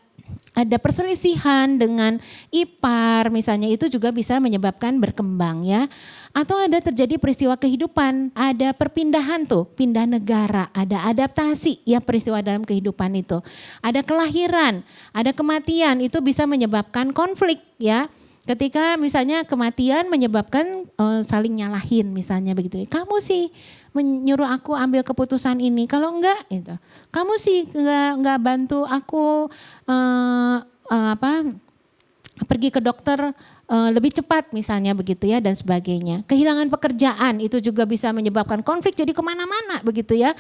perselisihan dengan ipar misalnya, itu juga bisa menyebabkan berkembang ya. Atau ada terjadi peristiwa kehidupan, ada perpindahan tuh, pindah negara, ada adaptasi ya peristiwa dalam kehidupan itu. Ada kelahiran, ada kematian, itu bisa menyebabkan konflik ya. Ketika misalnya kematian menyebabkan saling nyalahin misalnya begitu. Kamu sih menyuruh aku ambil keputusan ini, kalau enggak itu. Kamu sih enggak bantu aku pergi ke dokter lebih cepat misalnya begitu ya, dan sebagainya. Kehilangan pekerjaan itu juga bisa menyebabkan konflik jadi kemana-mana begitu ya.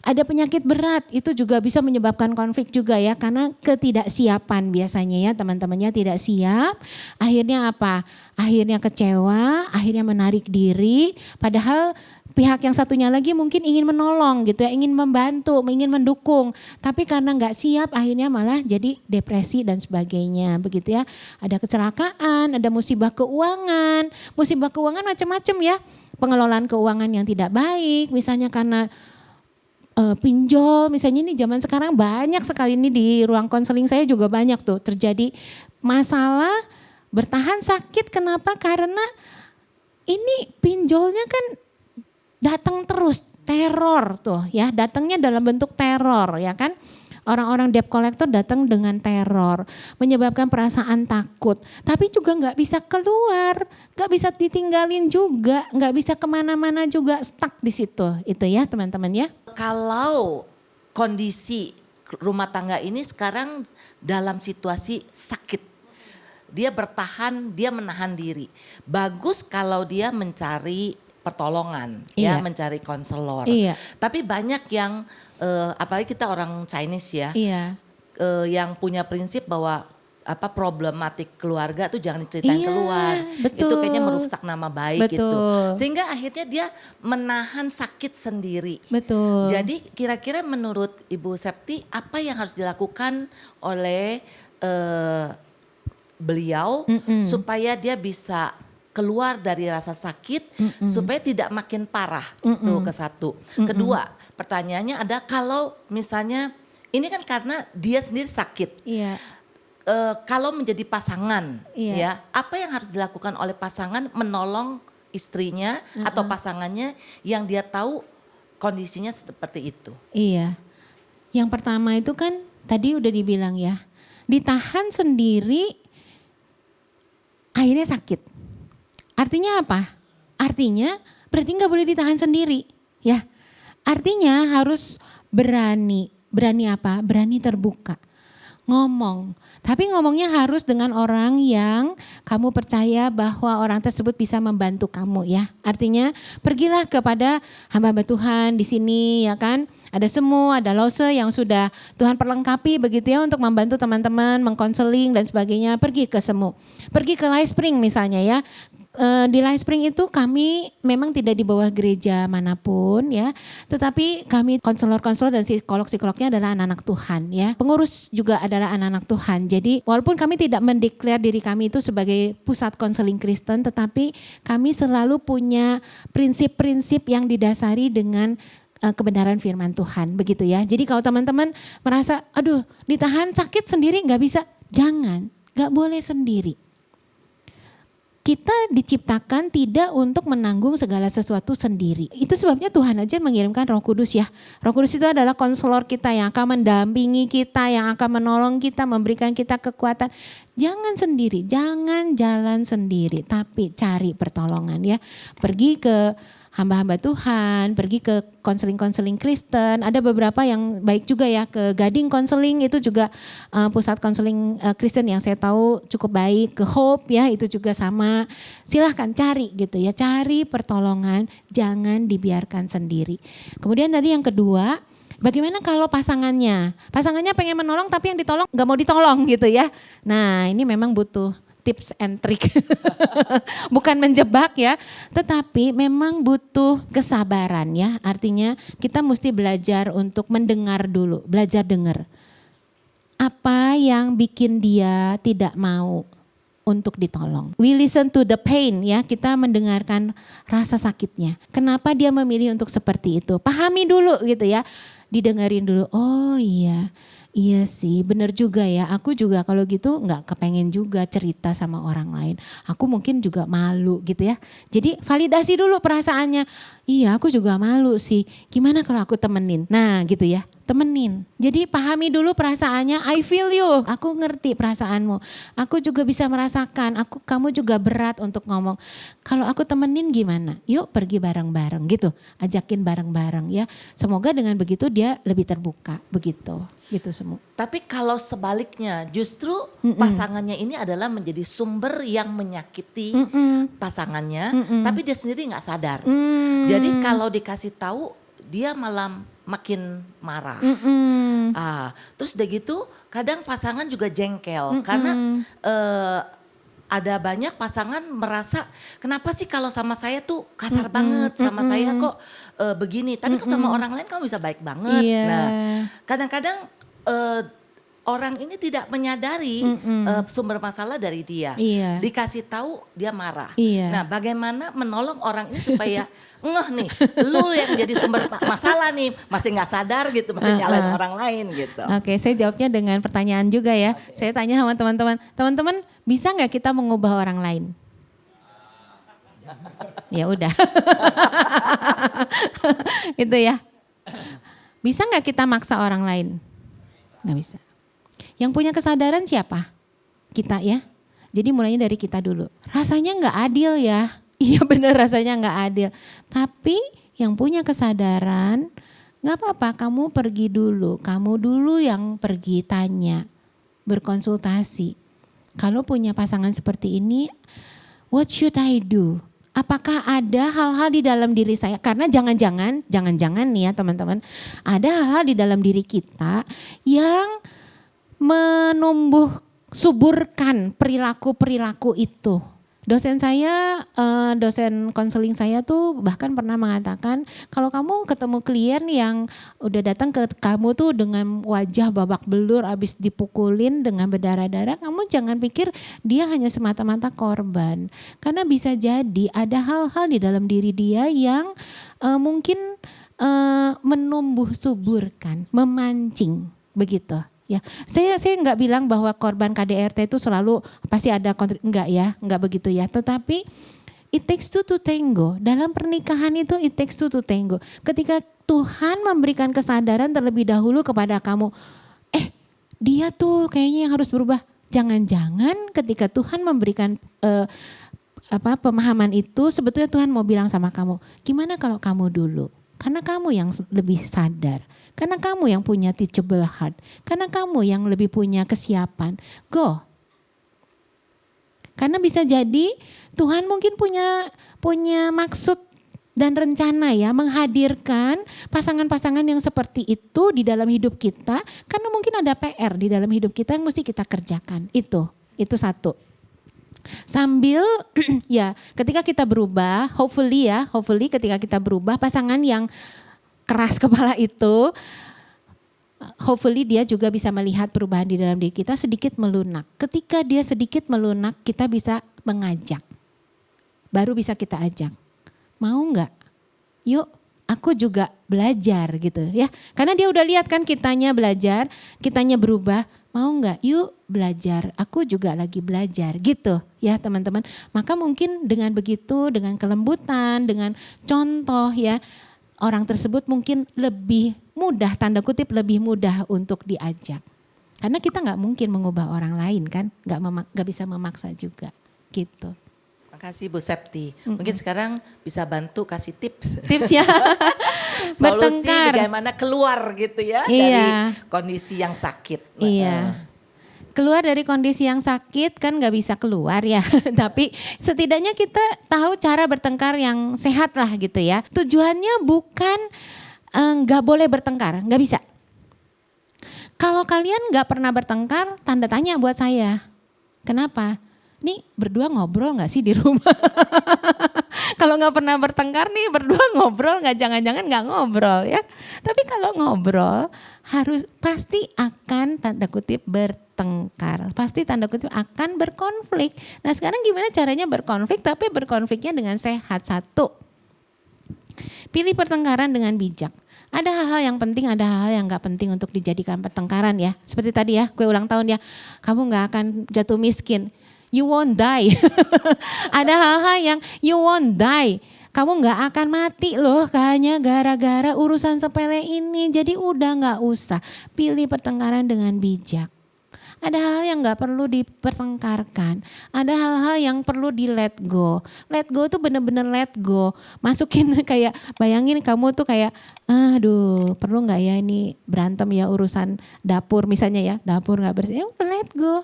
Ada penyakit berat itu juga bisa menyebabkan konflik juga ya, karena ketidaksiapan biasanya ya, teman-temannya tidak siap. Akhirnya apa? Akhirnya kecewa, akhirnya menarik diri, padahal pihak yang satunya lagi mungkin ingin menolong gitu ya, ingin membantu, ingin mendukung. Tapi karena nggak siap akhirnya malah jadi depresi dan sebagainya begitu ya. Ada kecelakaan, ada musibah keuangan macam-macam ya. Pengelolaan keuangan yang tidak baik, misalnya karena pinjol, misalnya ini zaman sekarang banyak sekali, ini di ruang konseling saya juga banyak tuh terjadi masalah bertahan sakit. Kenapa? Karena ini pinjolnya kan datang terus, teror tuh ya, datangnya dalam bentuk teror ya kan. Orang-orang debt collector datang dengan teror, menyebabkan perasaan takut, tapi juga nggak bisa keluar, nggak bisa ditinggalin juga, nggak bisa kemana-mana juga, stuck di situ, itu ya teman-teman ya. Kalau kondisi rumah tangga ini sekarang dalam situasi sakit, dia bertahan, dia menahan diri. Bagus kalau dia mencari pertolongan, ya, mencari konselor. Iya. Tapi banyak yang apalagi kita orang Chinese ya, yang punya prinsip bahwa problematik keluarga tuh jangan diceritain keluar. Betul. Itu kayaknya merusak nama baik Betul. gitu. Sehingga akhirnya dia menahan sakit sendiri. Betul. Jadi kira-kira menurut Ibu Septi apa yang harus dilakukan oleh beliau supaya dia bisa keluar dari rasa sakit, supaya tidak makin parah, tuh ke satu. Kedua, pertanyaannya ada, kalau misalnya ini kan karena dia sendiri sakit. Iya. kalau menjadi pasangan, Iya. ya, apa yang harus dilakukan oleh pasangan menolong istrinya atau pasangannya yang dia tahu kondisinya seperti itu. Iya. Yang pertama itu kan tadi udah dibilang ya, ditahan sendiri akhirnya sakit. Artinya apa? Artinya berarti nggak boleh ditahan sendiri, ya. Artinya harus berani. Berani apa? Berani terbuka. Ngomong. Tapi ngomongnya harus dengan orang yang kamu percaya bahwa orang tersebut bisa membantu kamu ya. Artinya pergilah kepada hamba-hamba Tuhan di sini ya kan. Ada Semu, ada Lose yang sudah Tuhan perlengkapi begitu ya untuk membantu teman-teman, mengkonseling dan sebagainya. Pergi ke Semu. Pergi ke Life Spring misalnya ya. Di Life Spring itu kami memang tidak di bawah gereja manapun ya, tetapi kami konselor-konselor dan psikolog-psikolognya adalah anak-anak Tuhan ya. Pengurus juga adalah anak-anak Tuhan. Jadi walaupun kami tidak mendeklar diri kami itu sebagai pusat konseling Kristen, tetapi kami selalu punya prinsip-prinsip yang didasari dengan kebenaran firman Tuhan begitu ya. Jadi kalau teman-teman merasa aduh ditahan sakit sendiri nggak bisa, jangan, nggak boleh sendiri. Kita diciptakan tidak untuk menanggung segala sesuatu sendiri. Itu sebabnya Tuhan aja mengirimkan Roh Kudus ya. Roh Kudus itu adalah konselor kita yang akan mendampingi kita, yang akan menolong kita, memberikan kita kekuatan. Jangan sendiri, jangan jalan sendiri, tapi cari pertolongan ya. Pergi ke hamba-hamba Tuhan, pergi ke konseling-konseling Kristen. Ada beberapa yang baik juga ya, ke Gading Konseling itu juga pusat konseling Kristen yang saya tahu cukup baik. Ke Hope ya itu juga sama. Silahkan cari gitu ya, cari pertolongan, jangan dibiarkan sendiri. Kemudian tadi yang kedua, bagaimana kalau pasangannya pengen menolong tapi yang ditolong gak mau ditolong gitu ya. Nah ini memang butuh tips and trick. Bukan menjebak ya, tetapi memang butuh kesabaran ya. Artinya kita mesti belajar untuk mendengar dulu, belajar dengar. Apa yang bikin dia tidak mau untuk ditolong. We listen to the pain ya, kita mendengarkan rasa sakitnya. Kenapa dia memilih untuk seperti itu? Pahami dulu gitu ya. Didengarin dulu, oh iya sih benar juga ya, aku juga kalau gitu gak kepengen juga cerita sama orang lain. Aku mungkin juga malu gitu ya. Jadi validasi dulu perasaannya, iya aku juga malu sih, gimana kalau aku temenin. Nah gitu ya, temenin. Jadi pahami dulu perasaannya, I feel you, aku ngerti perasaanmu. Aku juga bisa merasakan, kamu juga berat untuk ngomong. Kalau aku temenin gimana? Yuk pergi bareng-bareng gitu, ajakin bareng-bareng ya. Semoga dengan begitu dia lebih terbuka begitu. Gitu semua. Tapi kalau sebaliknya justru pasangannya ini adalah menjadi sumber yang menyakiti pasangannya, tapi dia sendiri nggak sadar. Jadi kalau dikasih tahu dia malah makin marah. Terus udah gitu kadang pasangan juga jengkel karena ada banyak pasangan merasa kenapa sih kalau sama saya tuh kasar banget, sama saya kok begini, tapi kok sama orang lain kamu bisa baik banget. Nah kadang-kadang orang ini tidak menyadari sumber masalah dari dia. Dikasih tahu dia marah. Nah bagaimana menolong orang ini supaya ngeh nih, lu yang jadi sumber masalah nih, masih nggak sadar gitu, masih nyalain orang lain gitu. Oke, saya jawabnya dengan pertanyaan juga ya. Saya tanya sama teman-teman, bisa nggak kita mengubah orang lain? Ya udah, itu ya. Bisa nggak kita maksa orang lain? Nggak bisa. Yang punya kesadaran siapa? Kita ya. Jadi mulainya dari kita dulu. Rasanya nggak adil ya. Iya benar rasanya nggak adil. Tapi yang punya kesadaran, nggak apa-apa kamu pergi dulu. Kamu dulu yang pergi tanya, berkonsultasi. Kalau punya pasangan seperti ini, what should I do? Apakah ada hal-hal di dalam diri saya? Karena jangan-jangan nih ya teman-teman, ada hal-hal di dalam diri kita yang menumbuh suburkan perilaku-perilaku itu. Dosen saya, dosen konseling saya tuh bahkan pernah mengatakan kalau kamu ketemu klien yang udah datang ke kamu tuh dengan wajah babak belur abis dipukulin dengan berdarah-darah, kamu jangan pikir dia hanya semata-mata korban. Karena bisa jadi ada hal-hal di dalam diri dia yang mungkin menumbuh suburkan, memancing begitu Ya, saya nggak bilang bahwa korban KDRT itu selalu pasti ada enggak ya, enggak begitu ya. Tetapi it takes two to tango. Dalam pernikahan itu it takes two to tango. Ketika Tuhan memberikan kesadaran terlebih dahulu kepada kamu, dia tuh kayaknya yang harus berubah. Jangan-jangan ketika Tuhan memberikan pemahaman itu, sebetulnya Tuhan mau bilang sama kamu, gimana kalau kamu dulu? Karena kamu yang lebih sadar. Karena kamu yang punya teachable heart. Karena kamu yang lebih punya kesiapan. Go. Karena bisa jadi Tuhan mungkin punya maksud dan rencana ya menghadirkan pasangan-pasangan yang seperti itu di dalam hidup kita. Karena mungkin ada PR di dalam hidup kita yang mesti kita kerjakan. Itu satu. Sambil ya ketika kita berubah, hopefully ketika kita berubah, pasangan yang keras kepala itu, hopefully dia juga bisa melihat perubahan di dalam diri kita sedikit melunak. Ketika dia sedikit melunak, kita bisa mengajak. Baru bisa kita ajak. Mau nggak? Yuk, aku juga belajar gitu ya. Karena dia udah lihat kan kitanya belajar, kitanya berubah. Mau nggak? Yuk belajar. Aku juga lagi belajar gitu ya teman-teman. Maka mungkin dengan begitu, dengan kelembutan, dengan contoh ya, orang tersebut mungkin lebih mudah, tanda kutip lebih mudah untuk diajak. Karena kita nggak mungkin mengubah orang lain kan, nggak bisa memaksa juga gitu. Makasih Bu Septi. Mungkin sekarang bisa bantu kasih tips. Tips ya. Solusi Bertengkar. bagaimana keluar gitu ya dari kondisi yang sakit. Iya. Keluar dari kondisi yang sakit kan nggak bisa keluar ya. Tapi setidaknya kita tahu cara bertengkar yang sehat lah gitu ya. Tujuannya bukan nggak boleh bertengkar, nggak bisa. Kalau kalian nggak pernah bertengkar, tanda tanya buat saya. Kenapa? Nih berdua ngobrol gak sih di rumah? Kalau gak pernah bertengkar nih berdua ngobrol gak? Jangan-jangan gak ngobrol ya. Tapi kalau ngobrol pasti akan tanda kutip bertengkar. Pasti tanda kutip akan berkonflik. Nah sekarang gimana caranya berkonflik tapi berkonfliknya dengan sehat? Satu, pilih pertengkaran dengan bijak. Ada hal-hal yang penting, ada hal-hal yang gak penting untuk dijadikan pertengkaran ya. Seperti tadi ya, kue ulang tahun ya. Kamu gak akan jatuh miskin. You won't die. Ada hal-hal yang you won't die. Kamu gak akan mati loh hanya gara-gara urusan sepele ini. Jadi udah gak usah. Pilih pertengkaran dengan bijak. Ada hal yang gak perlu dipertengkarkan. Ada hal-hal yang perlu di let go. Let go tuh bener-bener let go. Masukin kayak bayangin kamu tuh kayak aduh perlu gak ya ini berantem ya urusan dapur misalnya ya. Dapur gak bersih. Ya let go.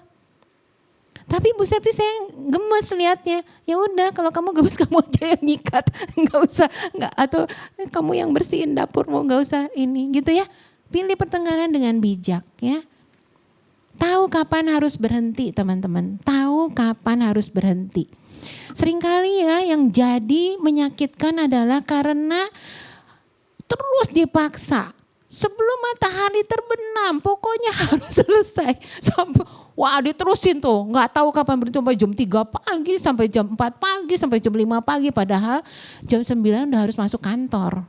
Tapi Bu Septi saya gemes liatnya. Ya udah kalau kamu gemes kamu aja yang nyikat. Gak usah. Atau kamu yang bersihin dapurmu gak usah ini gitu ya. Pilih pertengkaran dengan bijak ya. Tahu kapan harus berhenti teman-teman. Tahu kapan harus berhenti. Seringkali ya yang jadi menyakitkan adalah karena terus dipaksa. Sebelum matahari terbenam pokoknya harus selesai. Wah diterusin tuh gak tahu kapan berhenti sampai jam 3 pagi, sampai jam 4 pagi, sampai jam 5 pagi. Padahal jam 9 udah harus masuk kantor.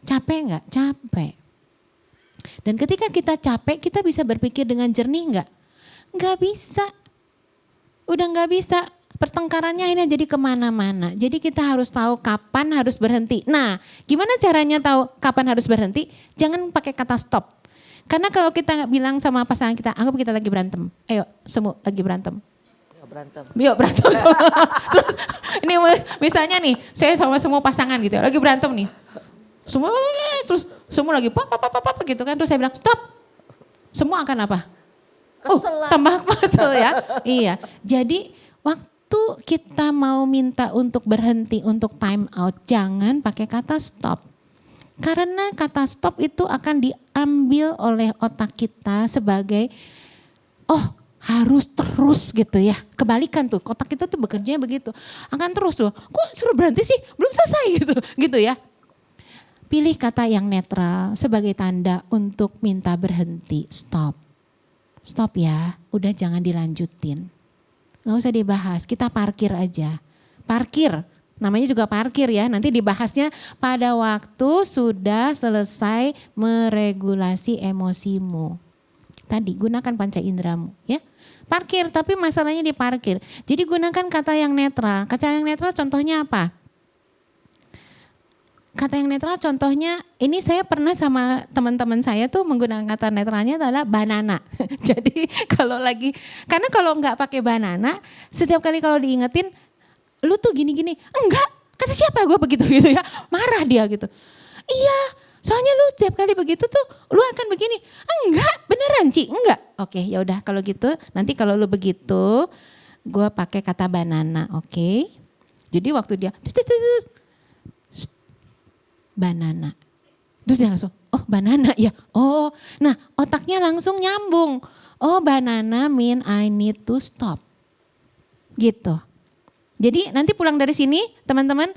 Capek gak? Capek. Dan ketika kita capek, kita bisa berpikir dengan jernih gak? Gak bisa. Udah gak bisa. Pertengkarannya akhirnya jadi kemana-mana. Jadi kita harus tahu kapan harus berhenti. Nah gimana caranya tahu kapan harus berhenti? Jangan pakai kata stop. Karena kalau kita bilang sama pasangan kita, anggap kita lagi berantem. Ayo semua lagi berantem. Yuk berantem. Terus ini misalnya nih, saya sama semua pasangan gitu lagi berantem nih. Semua terus semua lagi papa gitu kan. Terus saya bilang stop. Semua akan apa? Kesel. Tambah kesel ya. Iya. Jadi waktu kita mau minta untuk berhenti, untuk time out, jangan pakai kata stop. Karena kata stop itu akan diambil oleh otak kita sebagai harus terus gitu ya. Kebalikan tuh, otak kita tuh bekerjanya begitu. Akan terus tuh, kok suruh berhenti sih? Belum selesai gitu ya. Pilih kata yang netral sebagai tanda untuk minta berhenti, stop. Stop ya, udah jangan dilanjutin. Gak usah dibahas, kita parkir aja. Parkir, namanya juga parkir ya. Nanti dibahasnya pada waktu sudah selesai meregulasi emosimu. Tadi gunakan panca indramu ya. Parkir, tapi masalahnya di parkir. Jadi gunakan kata yang netral. Kata yang netral contohnya apa? Kata yang netral contohnya, ini saya pernah sama teman-teman saya tuh menggunakan kata netralnya adalah banana. Jadi kalau lagi, karena kalau nggak pakai banana, setiap kali kalau diingetin, lu tuh gini-gini, enggak, kata siapa gue begitu gitu ya, marah dia gitu. Iya, soalnya lu setiap kali begitu tuh, lu akan begini. Enggak, beneran Ci, enggak. Oke, ya udah kalau gitu, nanti kalau lu begitu, gue pakai kata banana, oke. Jadi waktu dia banana. Terus dia langsung, oh banana ya. Oh, nah otaknya langsung nyambung. Oh banana mean I need to stop. Gitu. Jadi nanti pulang dari sini teman-teman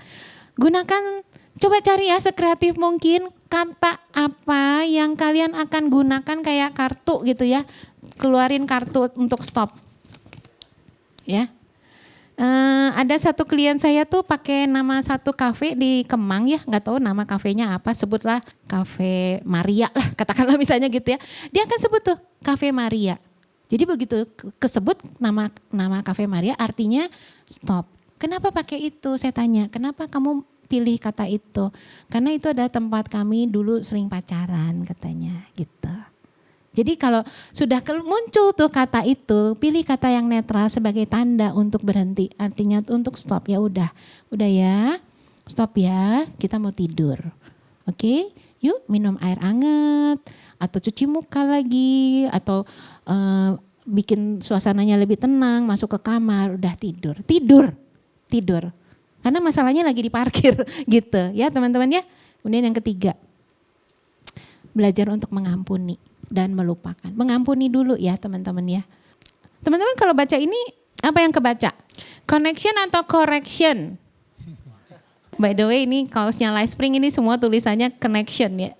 gunakan, coba cari ya sekreatif mungkin kata apa yang kalian akan gunakan kayak kartu gitu ya. Keluarin kartu untuk stop. Ya. Ada satu klien saya tuh pakai nama satu kafe di Kemang ya, nggak tahu nama kafenya apa, sebutlah Cafe Maria lah, katakanlah misalnya gitu ya. Dia akan sebut tuh Cafe Maria. Jadi begitu kesebut nama Cafe Maria artinya stop. Kenapa pakai itu? Saya tanya, kenapa kamu pilih kata itu? Karena itu adalah tempat kami dulu sering pacaran katanya gitu. Jadi kalau sudah muncul tuh kata itu, pilih kata yang netral sebagai tanda untuk berhenti. Artinya untuk stop, ya udah ya, stop ya, kita mau tidur. Oke, yuk minum air hangat, atau cuci muka lagi, atau bikin suasananya lebih tenang, masuk ke kamar, udah tidur. Karena masalahnya lagi di parkir gitu ya teman-teman ya. Kemudian yang ketiga, belajar untuk mengampuni dan melupakan. Mengampuni dulu ya teman-teman ya. Teman-teman kalau baca ini apa yang kebaca? Connection atau correction? By the way ini kaosnya Livespring ini semua tulisannya connection ya.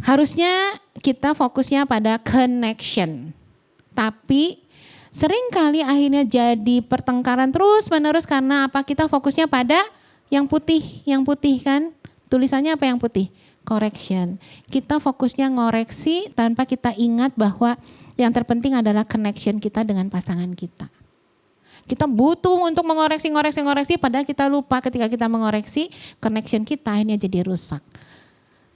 Harusnya kita fokusnya pada connection. Tapi sering kali akhirnya jadi pertengkaran terus menerus karena apa? Kita fokusnya pada yang putih kan? Tulisannya apa yang putih? Correction. Kita fokusnya ngoreksi tanpa kita ingat bahwa yang terpenting adalah connection kita dengan pasangan kita. Kita butuh untuk mengoreksi, padahal kita lupa ketika kita mengoreksi, connection kita akhirnya jadi rusak.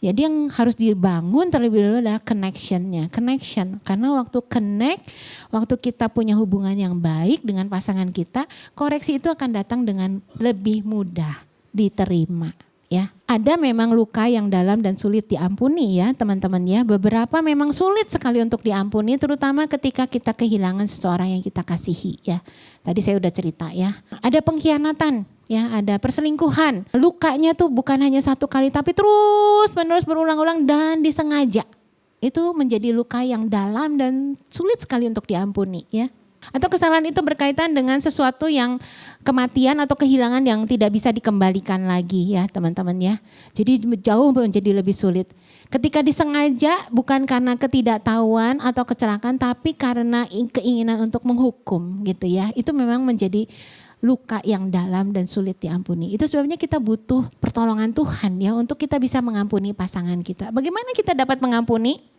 Jadi yang harus dibangun terlebih dahulu adalah connection. Karena waktu connect, waktu kita punya hubungan yang baik dengan pasangan kita, koreksi itu akan datang dengan lebih mudah diterima. Ya, ada memang luka yang dalam dan sulit diampuni ya teman-teman ya. Beberapa memang sulit sekali untuk diampuni terutama ketika kita kehilangan seseorang yang kita kasihi ya. Tadi saya udah cerita ya. Ada pengkhianatan ya, ada perselingkuhan. Lukanya tuh bukan hanya satu kali tapi terus menerus berulang-ulang dan disengaja. Itu menjadi luka yang dalam dan sulit sekali untuk diampuni ya. Atau kesalahan itu berkaitan dengan sesuatu yang kematian atau kehilangan yang tidak bisa dikembalikan lagi ya teman-teman ya. Jadi jauh menjadi lebih sulit. Ketika disengaja bukan karena ketidaktahuan atau kecelakaan tapi karena keinginan untuk menghukum gitu ya. Itu memang menjadi luka yang dalam dan sulit diampuni. Itu sebabnya kita butuh pertolongan Tuhan ya untuk kita bisa mengampuni pasangan kita. Bagaimana kita dapat mengampuni?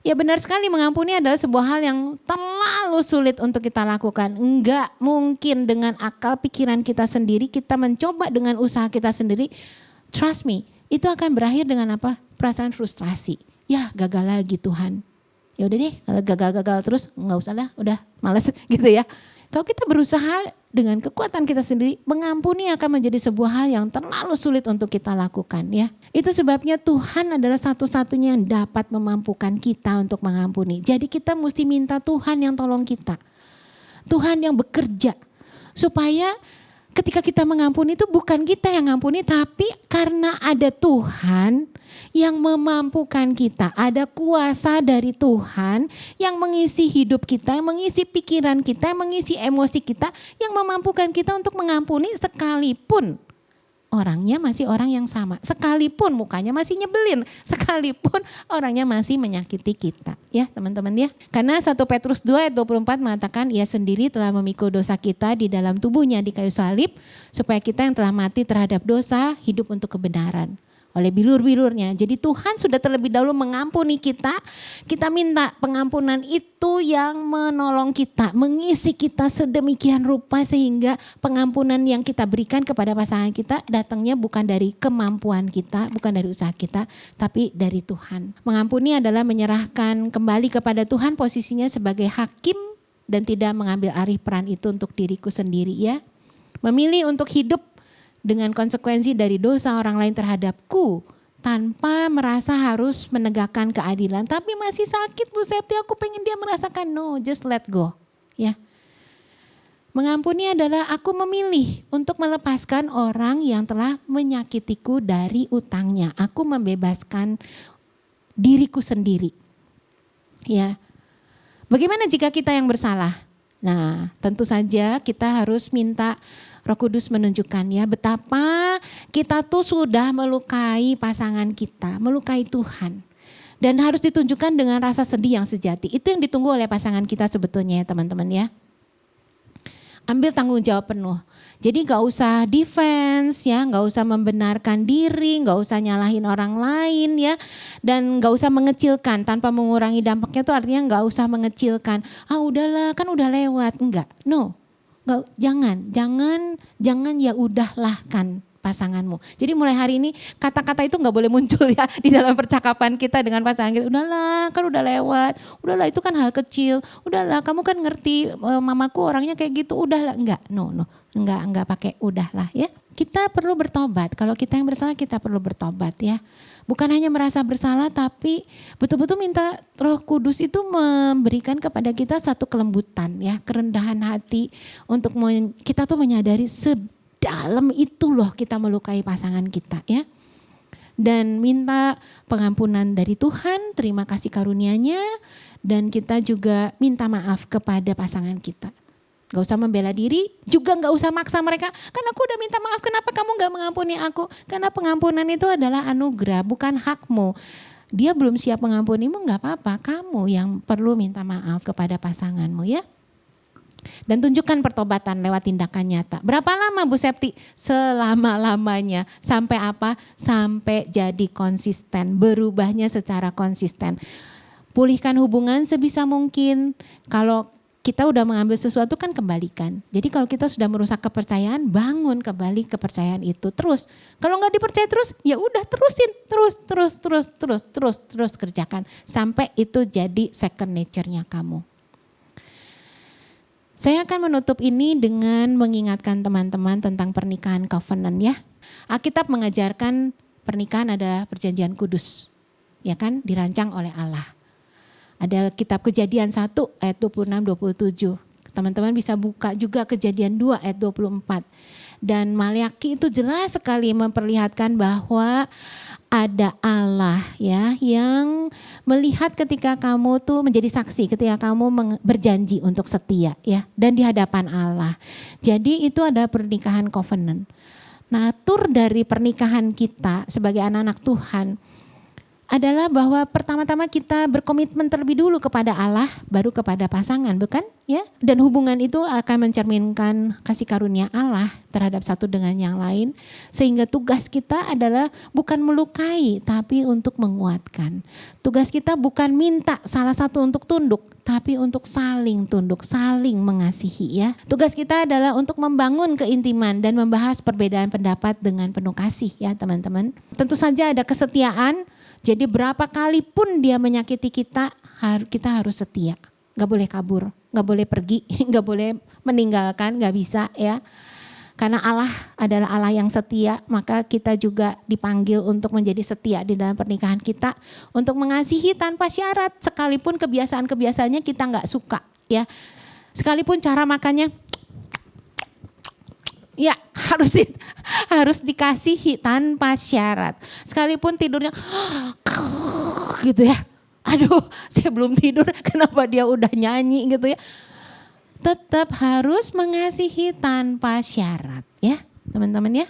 Ya benar sekali, mengampuni adalah sebuah hal yang terlalu sulit untuk kita lakukan. Enggak mungkin dengan akal pikiran kita sendiri, kita mencoba dengan usaha kita sendiri. Trust me, itu akan berakhir dengan apa? Perasaan frustrasi. Ya gagal lagi Tuhan. Ya udah deh, kalau gagal-gagal terus enggak usah lah, udah males gitu ya. Kalau kita berusaha dengan kekuatan kita sendiri, mengampuni akan menjadi sebuah hal yang terlalu sulit untuk kita lakukan ya. Itu sebabnya Tuhan adalah satu-satunya yang dapat memampukan kita untuk mengampuni. Jadi kita mesti minta Tuhan yang tolong kita. Tuhan yang bekerja supaya ketika kita mengampuni itu bukan kita yang ngampuni tapi karena ada Tuhan yang memampukan kita. Ada kuasa dari Tuhan yang mengisi hidup kita, yang mengisi pikiran kita, yang mengisi emosi kita, yang memampukan kita untuk mengampuni sekalipun orangnya masih orang yang sama. Sekalipun mukanya masih nyebelin, sekalipun orangnya masih menyakiti kita. Ya teman-teman ya. Karena 1 Petrus 2 ayat 24 mengatakan ia sendiri telah memikul dosa kita di dalam tubuhnya di kayu salib supaya kita yang telah mati terhadap dosa hidup untuk kebenaran. oleh bilur-bilurnya. Jadi Tuhan sudah terlebih dahulu mengampuni kita. Kita minta pengampunan itu yang menolong kita, mengisi kita sedemikian rupa sehingga pengampunan yang kita berikan kepada pasangan kita datangnya bukan dari kemampuan kita, bukan dari usaha kita, tapi dari Tuhan. Mengampuni adalah menyerahkan kembali kepada Tuhan posisinya sebagai hakim dan tidak mengambil alih peran itu untuk diriku sendiri ya. Memilih untuk hidup dengan konsekuensi dari dosa orang lain terhadapku tanpa merasa harus menegakkan keadilan. Tapi masih sakit Bu Septi, aku pengen dia merasakan. No, just let go. Ya. Mengampuni adalah aku memilih untuk melepaskan orang yang telah menyakitiku dari utangnya. Aku membebaskan diriku sendiri. Ya. Bagaimana jika kita yang bersalah? Nah, tentu saja kita harus minta Roh Kudus menunjukkan ya betapa kita tuh sudah melukai pasangan kita, melukai Tuhan. Dan harus ditunjukkan dengan rasa sedih yang sejati. Itu yang ditunggu oleh pasangan kita sebetulnya ya teman-teman ya. Ambil tanggung jawab penuh. Jadi gak usah defense ya, gak usah membenarkan diri, gak usah nyalahin orang lain ya. Dan gak usah mengecilkan tanpa mengurangi dampaknya tuh artinya gak usah mengecilkan. Ah udahlah kan udah lewat, enggak, no. Nggak, jangan ya udahlah kan pasanganmu. Jadi mulai hari ini kata-kata itu nggak boleh muncul ya di dalam percakapan kita dengan pasangan kita. Udahlah kan udah lewat, udahlah itu kan hal kecil, udahlah kamu kan ngerti mamaku orangnya kayak gitu, udahlah enggak, enggak pakai udahlah ya. Kita perlu bertobat, kalau kita yang bersalah kita perlu bertobat ya. Bukan hanya merasa bersalah tapi betul-betul minta Roh Kudus itu memberikan kepada kita satu kelembutan ya, kerendahan hati untuk kita tuh menyadari sedalam itu loh kita melukai pasangan kita ya. Dan minta pengampunan dari Tuhan, terima kasih karunia-Nya dan kita juga minta maaf kepada pasangan kita. Gak usah membela diri, juga gak usah maksa mereka. Kan aku udah minta maaf, kenapa kamu gak mengampuni aku? Karena pengampunan itu adalah anugerah, bukan hakmu. Dia belum siap mengampunimu, gak apa-apa. Kamu yang perlu minta maaf kepada pasanganmu ya. Dan tunjukkan pertobatan lewat tindakan nyata. Berapa lama Bu Septi? Selama-lamanya. Sampai apa? Sampai jadi konsisten, berubahnya secara konsisten. Pulihkan hubungan sebisa mungkin. Kalau kita udah mengambil sesuatu kan kembalikan. Jadi kalau kita sudah merusak kepercayaan, bangun kembali kepercayaan itu terus. Kalau nggak dipercaya terus, ya udah terusin, terus kerjakan sampai itu jadi second nature-nya kamu. Saya akan menutup ini dengan mengingatkan teman-teman tentang pernikahan covenant ya. Alkitab mengajarkan pernikahan ada perjanjian kudus, ya kan, dirancang oleh Allah. Ada kitab Kejadian 1 ayat 26-27. Teman-teman bisa buka juga Kejadian 2 ayat 24. Dan Maleaki itu jelas sekali memperlihatkan bahwa ada Allah ya yang melihat ketika kamu tuh menjadi saksi, ketika kamu berjanji untuk setia ya dan di hadapan Allah. Jadi itu ada pernikahan covenant. Nah, tur dari pernikahan kita sebagai anak-anak Tuhan adalah bahwa pertama-tama kita berkomitmen terlebih dulu kepada Allah, baru kepada pasangan, bukan? Ya, dan hubungan itu akan mencerminkan kasih karunia Allah terhadap satu dengan yang lain, sehingga tugas kita adalah bukan melukai, tapi untuk menguatkan. Tugas kita bukan minta salah satu untuk tunduk, tapi untuk saling tunduk, saling mengasihi ya. Tugas kita adalah untuk membangun keintiman dan membahas perbedaan pendapat dengan penuh kasih ya teman-teman. Tentu saja ada kesetiaan. Jadi berapa kali pun dia menyakiti kita, kita harus setia. Gak boleh kabur, gak boleh pergi, gak boleh meninggalkan, gak bisa ya. Karena Allah adalah Allah yang setia, maka kita juga dipanggil untuk menjadi setia di dalam pernikahan kita. Untuk mengasihi tanpa syarat, sekalipun kebiasaan-kebiasaannya kita gak suka ya. Sekalipun cara makannya, ya harus dikasihi tanpa syarat. Sekalipun tidurnya gitu ya. Aduh, saya belum tidur, kenapa dia udah nyanyi gitu ya. Tetap harus mengasihi tanpa syarat ya, teman-teman ya.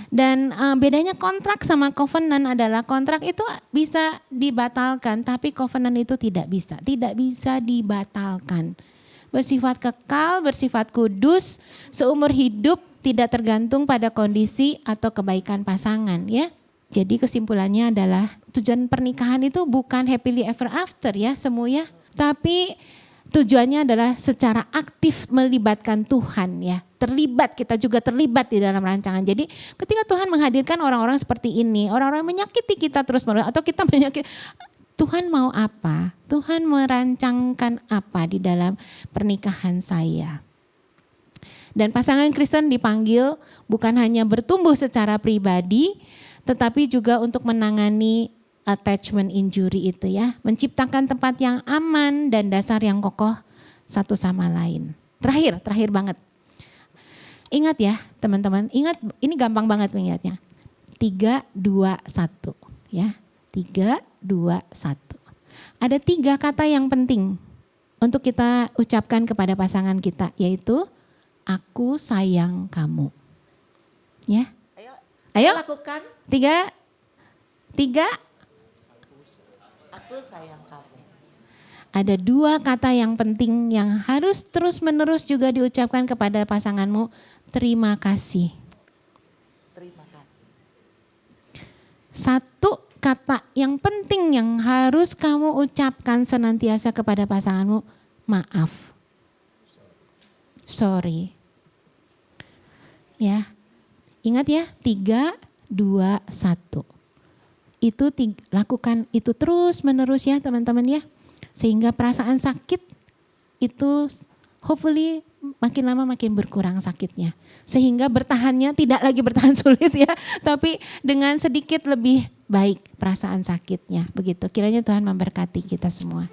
Dan bedanya kontrak sama covenant adalah kontrak itu bisa dibatalkan, tapi covenant itu tidak bisa dibatalkan. Bersifat kekal, bersifat kudus, seumur hidup tidak tergantung pada kondisi atau kebaikan pasangan ya. Jadi kesimpulannya adalah tujuan pernikahan itu bukan happily ever after ya semua ya. Tapi tujuannya adalah secara aktif melibatkan Tuhan ya. Terlibat, kita juga terlibat di dalam rancangan. Jadi ketika Tuhan menghadirkan orang-orang seperti ini, orang-orang menyakiti kita terus-menerus atau kita menyakiti, Tuhan mau apa? Tuhan merancangkan apa di dalam pernikahan saya? Dan pasangan Kristen dipanggil bukan hanya bertumbuh secara pribadi, tetapi juga untuk menangani attachment injury itu ya. Menciptakan tempat yang aman dan dasar yang kokoh satu sama lain. Terakhir banget. Ingat ya teman-teman, ingat ini gampang banget mengingatnya. 3, 2, 1 ya. 3, 2, 1. Ada 3 kata yang penting untuk kita ucapkan kepada pasangan kita, yaitu aku sayang kamu. Ya. Ayo. Lakukan. 3. Aku sayang kamu. Ada 2 kata yang penting yang harus terus-menerus juga diucapkan kepada pasanganmu. Terima kasih. Terima kasih. 1 kata yang penting yang harus kamu ucapkan senantiasa kepada pasanganmu, maaf. Sorry. Ya. Ingat ya, 3, 2, 1. Itu lakukan itu terus-menerus ya teman-teman ya. Sehingga perasaan sakit itu hopefully makin lama makin berkurang sakitnya. Sehingga bertahannya tidak lagi bertahan sulit ya. Tapi dengan sedikit lebih baik perasaan sakitnya. Begitu, kiranya Tuhan memberkati kita semua.